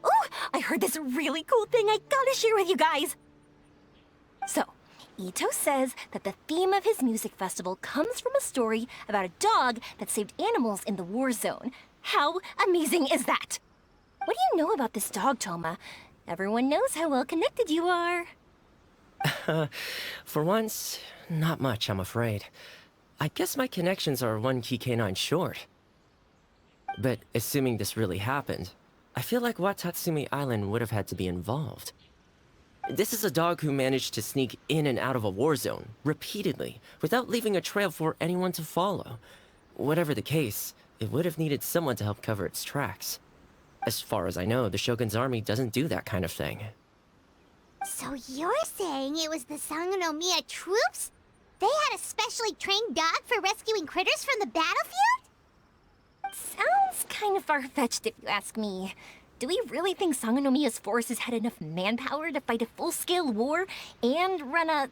Oh, I heard this really cool thing I gotta share with you guys! So, Ito says that the theme of his music festival comes from a story about a dog that saved animals in the war zone. How amazing is that? What do you know about this dog, Toma? Everyone knows how well connected you are. For once, not much, I'm afraid. I guess my connections are one key canine short. But assuming this really happened, I feel like Watatsumi Island would have had to be involved. This is a dog who managed to sneak in and out of a war zone, repeatedly, without leaving a trail for anyone to follow. Whatever the case, it would have needed someone to help cover its tracks. As far as I know, the Shogun's army doesn't do that kind of thing. So you're saying it was the Sangonomiya troops? They had a specially trained dog for rescuing critters from the battlefield? Sounds kind of far-fetched if you ask me. Do we really think Sangonomiya's forces had enough manpower to fight a full-scale war and run a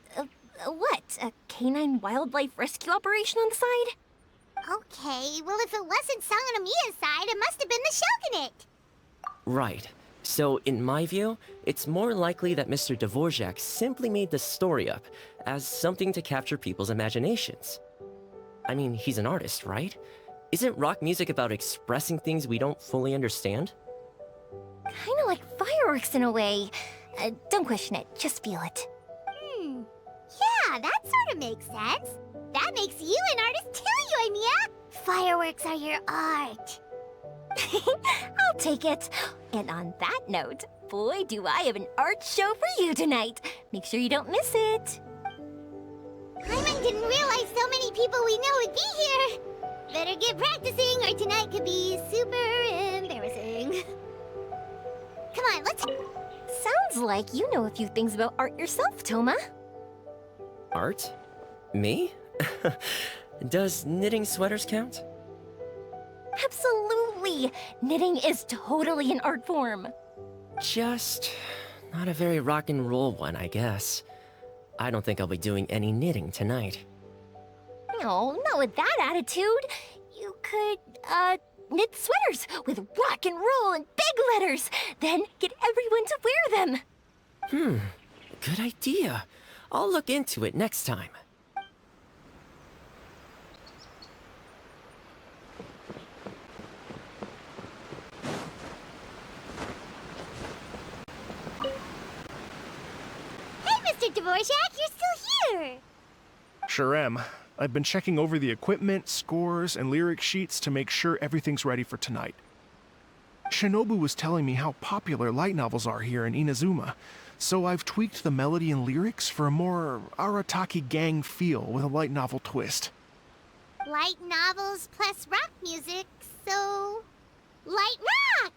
canine wildlife rescue operation on the side? Okay, well if it wasn't Sangonomiya's side, it must have been the Shogunate. Right. So, in my view, it's more likely that Mr. Dvorak simply made the story up as something to capture people's imaginations. I mean, he's an artist, right? Isn't rock music about expressing things we don't fully understand? Kinda like fireworks in a way. Don't question it, just feel it. Yeah, that sort of makes sense. That makes you an artist too, Yoimiya. Fireworks are your art. I'll take it. And on that note, boy, do I have an art show for you tonight. Make sure you don't miss it. Paimon didn't realize so many people we know would be here. Better get practicing or tonight could be super embarrassing. Come on, let's... Sounds like you know a few things about art yourself, Toma. Art? Me? Does knitting sweaters count? Absolutely! Knitting is totally an art form. Just not a very rock and roll one, I guess. I don't think I'll be doing any knitting tonight. No, not with that attitude. You could, knit sweaters with rock and roll and big letters, then get everyone to wear them. Good idea. I'll look into it next time. Mr. Dvorak, you're still here! Sure am. I've been checking over the equipment, scores, and lyric sheets to make sure everything's ready for tonight. Shinobu was telling me how popular light novels are here in Inazuma, so I've tweaked the melody and lyrics for a more Arataki gang feel with a light novel twist. Light novels plus rock music, so... light rock!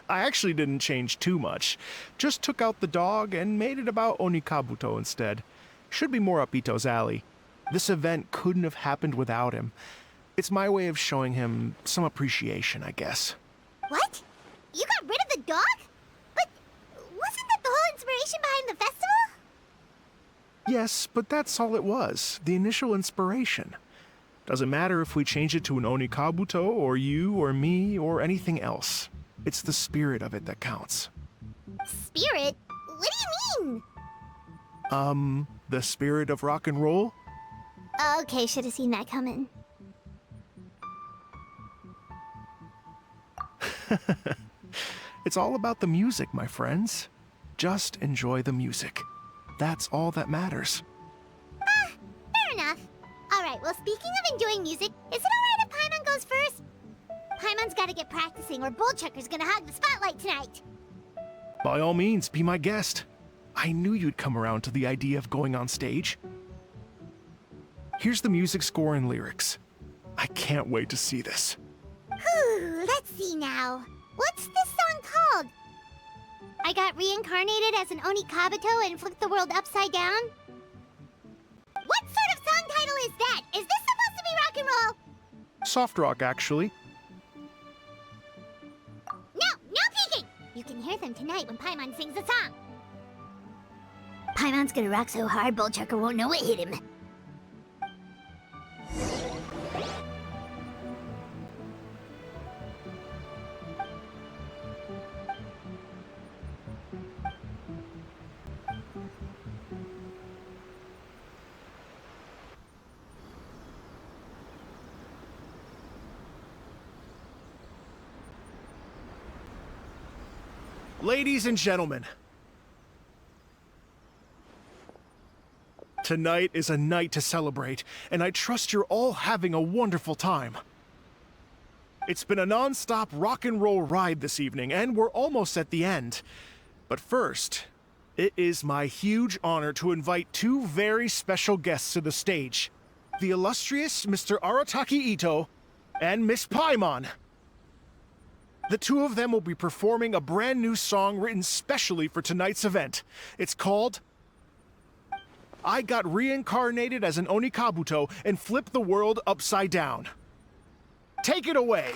I actually didn't change too much. Just took out the dog and made it about Onikabuto instead. Should be more up Ito's alley. This event couldn't have happened without him. It's my way of showing him some appreciation, I guess. What? You got rid of the dog? But wasn't that the whole inspiration behind the festival? Yes, but that's all it was. The initial inspiration. Doesn't matter if we change it to an Onikabuto, or you, or me, or anything else. It's the spirit of it that counts. Spirit? What do you mean? The spirit of rock and roll? Okay, should have seen that coming. It's all about the music, my friends. Just enjoy the music. That's all that matters. Fair enough. Alright, well speaking of enjoying music, is it alright if Paimon goes first? Paimon's gotta get practicing or Bullchucker's gonna hog the spotlight tonight. By all means, be my guest. I knew you'd come around to the idea of going on stage. Here's the music score and lyrics. I can't wait to see this. Whew, let's see now. What's this song called? I got reincarnated as an Onikabuto and flipped the world upside down? What sort of song title is that? Is this supposed to be rock and roll? Soft rock, actually. No peeking! You can hear them tonight when Paimon sings the song. Paimon's gonna rock so hard, Bullchucker won't know it hit him. Ladies and gentlemen, tonight is a night to celebrate, and I trust you're all having a wonderful time. It's been a non-stop rock and roll ride this evening, and we're almost at the end. But first, it is my huge honor to invite two very special guests to the stage. The illustrious Mr. Arataki Ito and Miss Paimon. The two of them will be performing a brand new song written specially for tonight's event. It's called I Got Reincarnated as an Onikabuto and Flipped the World Upside Down. Take it away!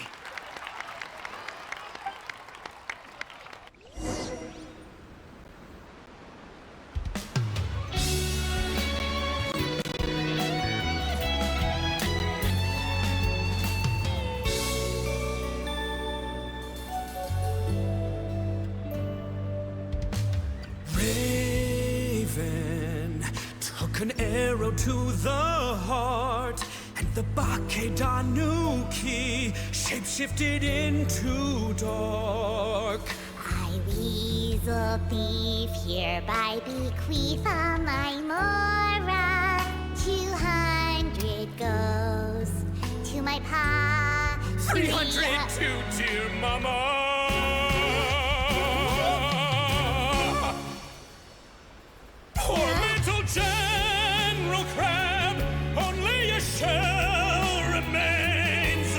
An arrow to the heart, and the Bakedanuki shapeshifted into dark. I, weasel thief, hereby bequeath all my mora. 200 goes to my pa. 300 to dear mama. Poor little General Crab, only a shell remains.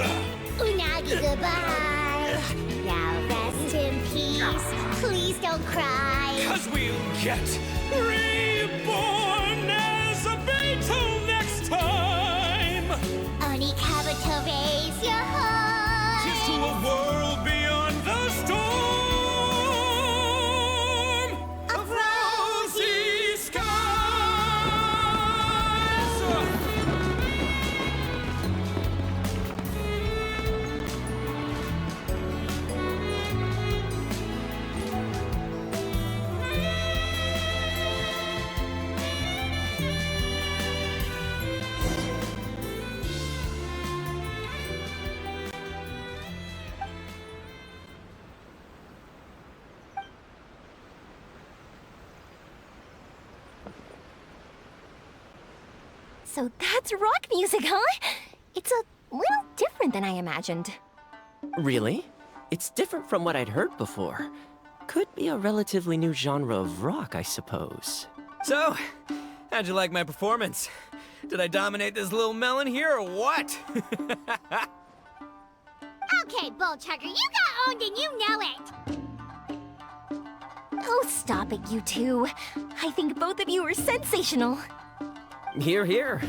Unagi, goodbye. Now rest in peace. Please don't cry. 'Cause we'll get reborn as a beetle next time. Onikabuto, raise your heart. Here's to a world beyond the storm of rosy skies. So that's rock music, huh? It's a little different than I imagined. Really? It's different from what I'd heard before. Could be a relatively new genre of rock, I suppose. So, how'd you like my performance? Did I dominate this little melon here or what? Okay, Bullchugger, you got owned and you know it. Oh, stop it, you two. I think both of you are sensational. Here, here.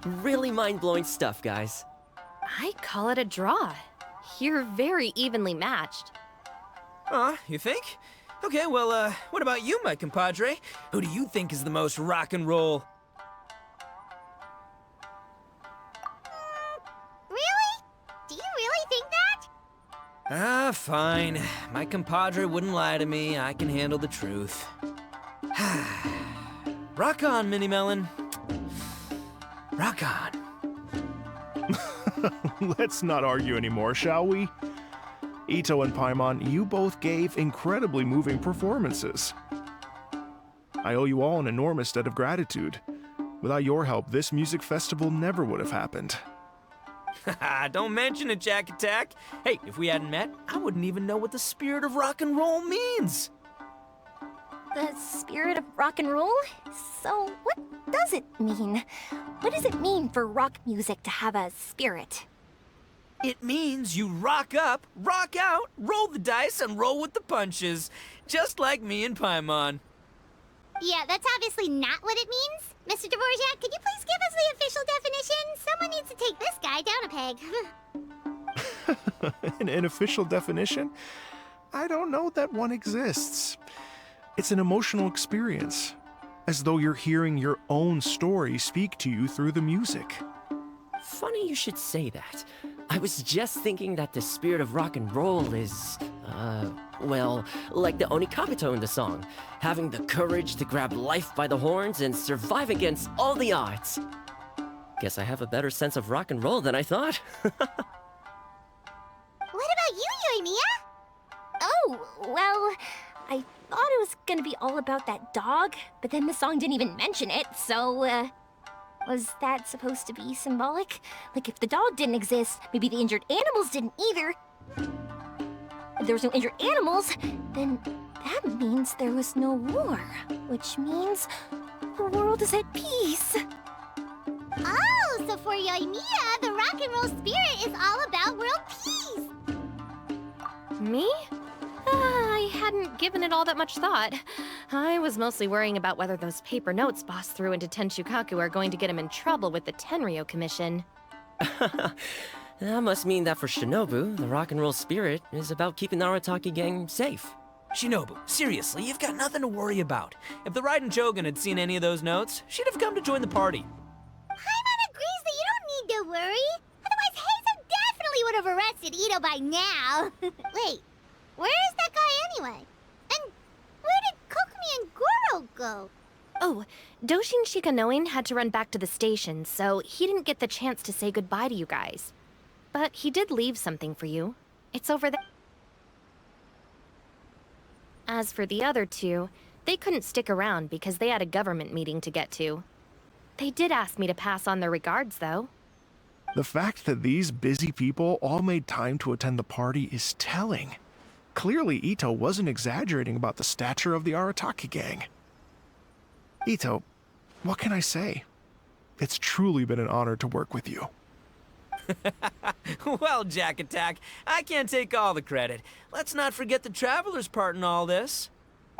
Really mind-blowing stuff, guys. I call it a draw. You're very evenly matched. You think? Okay, well, what about you, my compadre? Who do you think is the most rock and roll? Really? Do you really think that? Fine. My compadre wouldn't lie to me. I can handle the truth. Rock on, Mini Melon. Rock on. Let's not argue anymore, shall we? Ito and Paimon, you both gave incredibly moving performances. I owe you all an enormous debt of gratitude. Without your help, this music festival never would have happened. Don't mention it, Jack Attack. Hey, if we hadn't met, I wouldn't even know what the spirit of rock and roll means. The spirit of rock and roll? So, what does it mean? What does it mean for rock music to have a spirit? It means you rock up, rock out, roll the dice, and roll with the punches. Just like me and Paimon. Yeah, that's obviously not what it means. Mr. Dvorak, could you please give us the official definition? Someone needs to take this guy down a peg. An official definition? I don't know that one exists. It's an emotional experience, as though you're hearing your own story speak to you through the music. Funny you should say that. I was just thinking that the spirit of rock and roll is, well, like the Onikabuto in the song, having the courage to grab life by the horns and survive against all the odds. Guess I have a better sense of rock and roll than I thought. What about you, Yoimiya? Oh, Well, I thought it was gonna be all about that dog, but then the song didn't even mention it, so, was that supposed to be symbolic? Like, if the dog didn't exist, maybe the injured animals didn't either. If there was no injured animals, then that means there was no war, which means the world is at peace. Oh, so for Yoimiya, the rock and roll spirit is all about world peace. Me? I hadn't given it all that much thought. I was mostly worrying about whether those paper notes Boss threw into Tenshukaku are going to get him in trouble with the Tenryo Commission. That must mean that for Shinobu, the rock and roll spirit is about keeping the Arataki gang safe. Shinobu, seriously, you've got nothing to worry about. If the Raiden Shogun had seen any of those notes, she'd have come to join the party. Paimon agrees that you don't need to worry. Otherwise, Heizo definitely would have arrested Ito by now. Wait, where is that guy anyway? And where did Kokumi and Goro go? Oh, Doshin Shikanoin had to run back to the station, so he didn't get the chance to say goodbye to you guys. But he did leave something for you. It's over there. As for the other two, they couldn't stick around because they had a government meeting to get to. They did ask me to pass on their regards, though. The fact that these busy people all made time to attend the party is telling. Clearly, Ito wasn't exaggerating about the stature of the Arataki gang. Ito, what can I say? It's truly been an honor to work with you. Well, Jack Attack, I can't take all the credit. Let's not forget the Traveler's part in all this.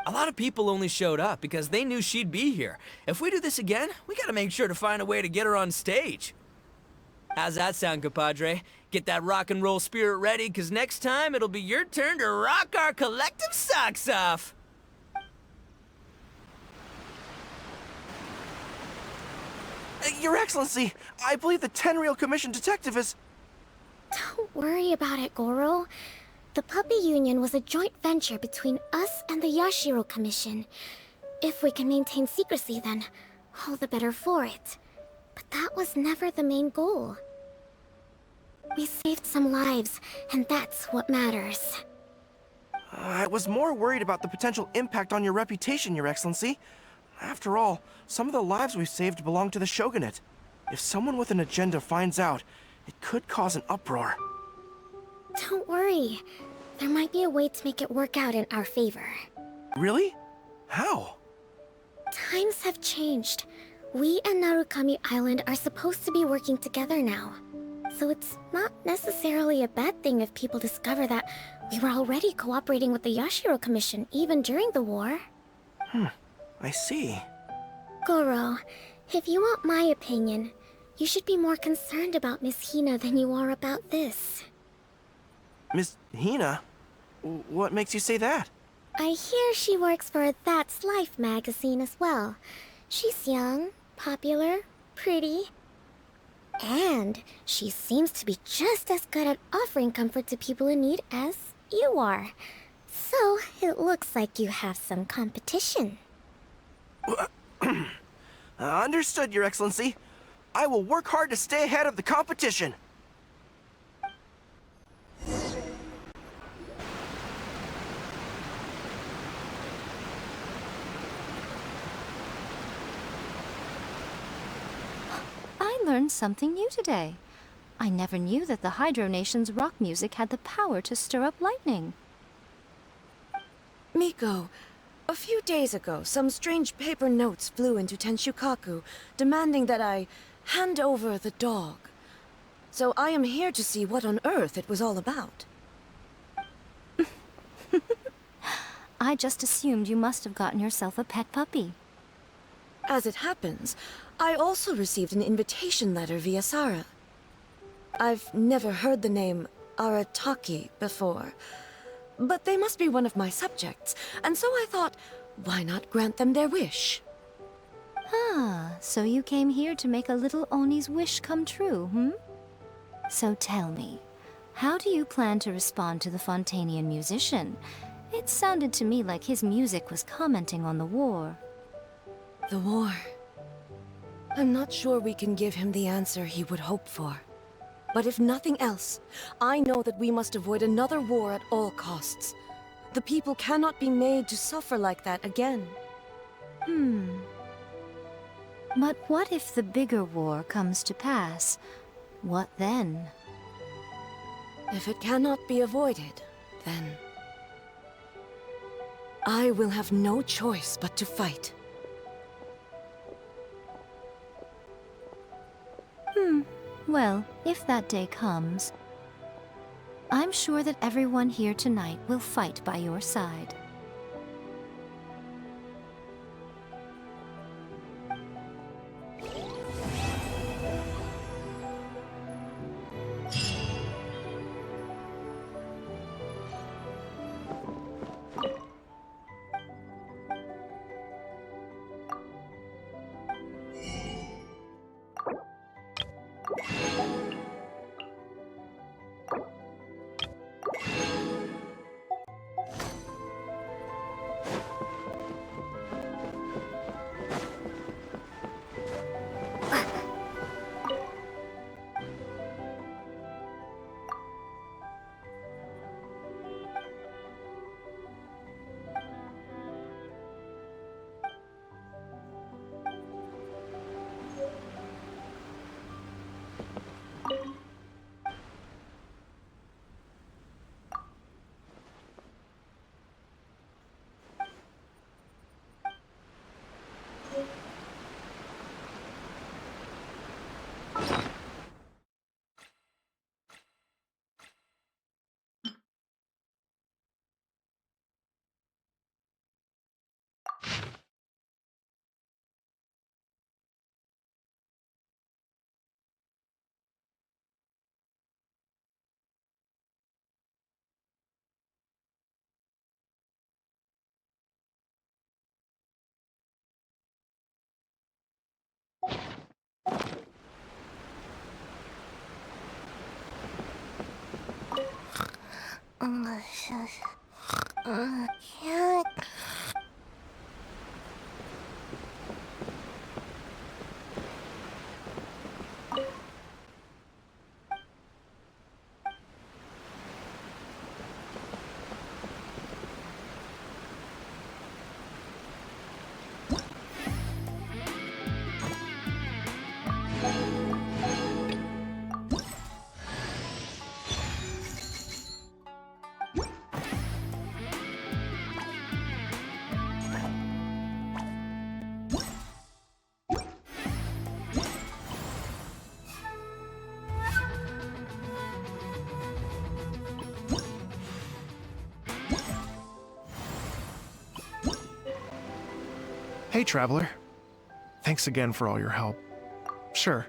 A lot of people only showed up because they knew she'd be here. If we do this again, we gotta make sure to find a way to get her on stage. How's that sound, compadre? Get that rock and roll spirit ready, because next time it'll be your turn to rock our collective socks off. Your Excellency, I believe the Tenryo Commission detective is... Don't worry about it, Goro. The Puppy Union was a joint venture between us and the Yashiro Commission. If we can maintain secrecy, then all the better for it. But that was never the main goal. We saved some lives, and that's what matters. I was more worried about the potential impact on your reputation, Your Excellency. After all, some of the lives we've saved belong to the Shogunate. If someone with an agenda finds out, it could cause an uproar. Don't worry. There might be a way to make it work out in our favor. Really? How? Times have changed. We and Narukami Island are supposed to be working together now. So it's not necessarily a bad thing if people discover that we were already cooperating with the Yashiro Commission even during the war. I see. Goro, if you want my opinion, you should be more concerned about Miss Hina than you are about this. Miss Hina? What makes you say that? I hear she works for That's Life magazine as well. She's young, popular, pretty. And she seems to be just as good at offering comfort to people in need as you are. So it looks like you have some competition. Understood, Your Excellency. I will work hard to stay ahead of the competition. I learned something new today. I never knew that the Hydro Nation's rock music had the power to stir up lightning. Miko, a few days ago, some strange paper notes flew into Tenshukaku, demanding that I hand over the dog. So I am here to see what on earth it was all about. I just assumed you must have gotten yourself a pet puppy. As it happens, I also received an invitation letter via Sara. I've never heard the name Arataki before, but they must be one of my subjects, and so I thought, why not grant them their wish? Ah, so you came here to make a little Oni's wish come true, hmm? So tell me, how do you plan to respond to the Fontanian musician? It sounded to me like his music was commenting on the war. The war. I'm not sure we can give him the answer he would hope for. But if nothing else, I know that we must avoid another war at all costs. The people cannot be made to suffer like that again. But what if the bigger war comes to pass? What then? If it cannot be avoided, then I will have no choice but to fight. Well, if that day comes, I'm sure that everyone here tonight will fight by your side. Hey, Traveler. Thanks again for all your help. Sure.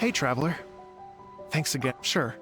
Hey, Traveler. Thanks again. Sure.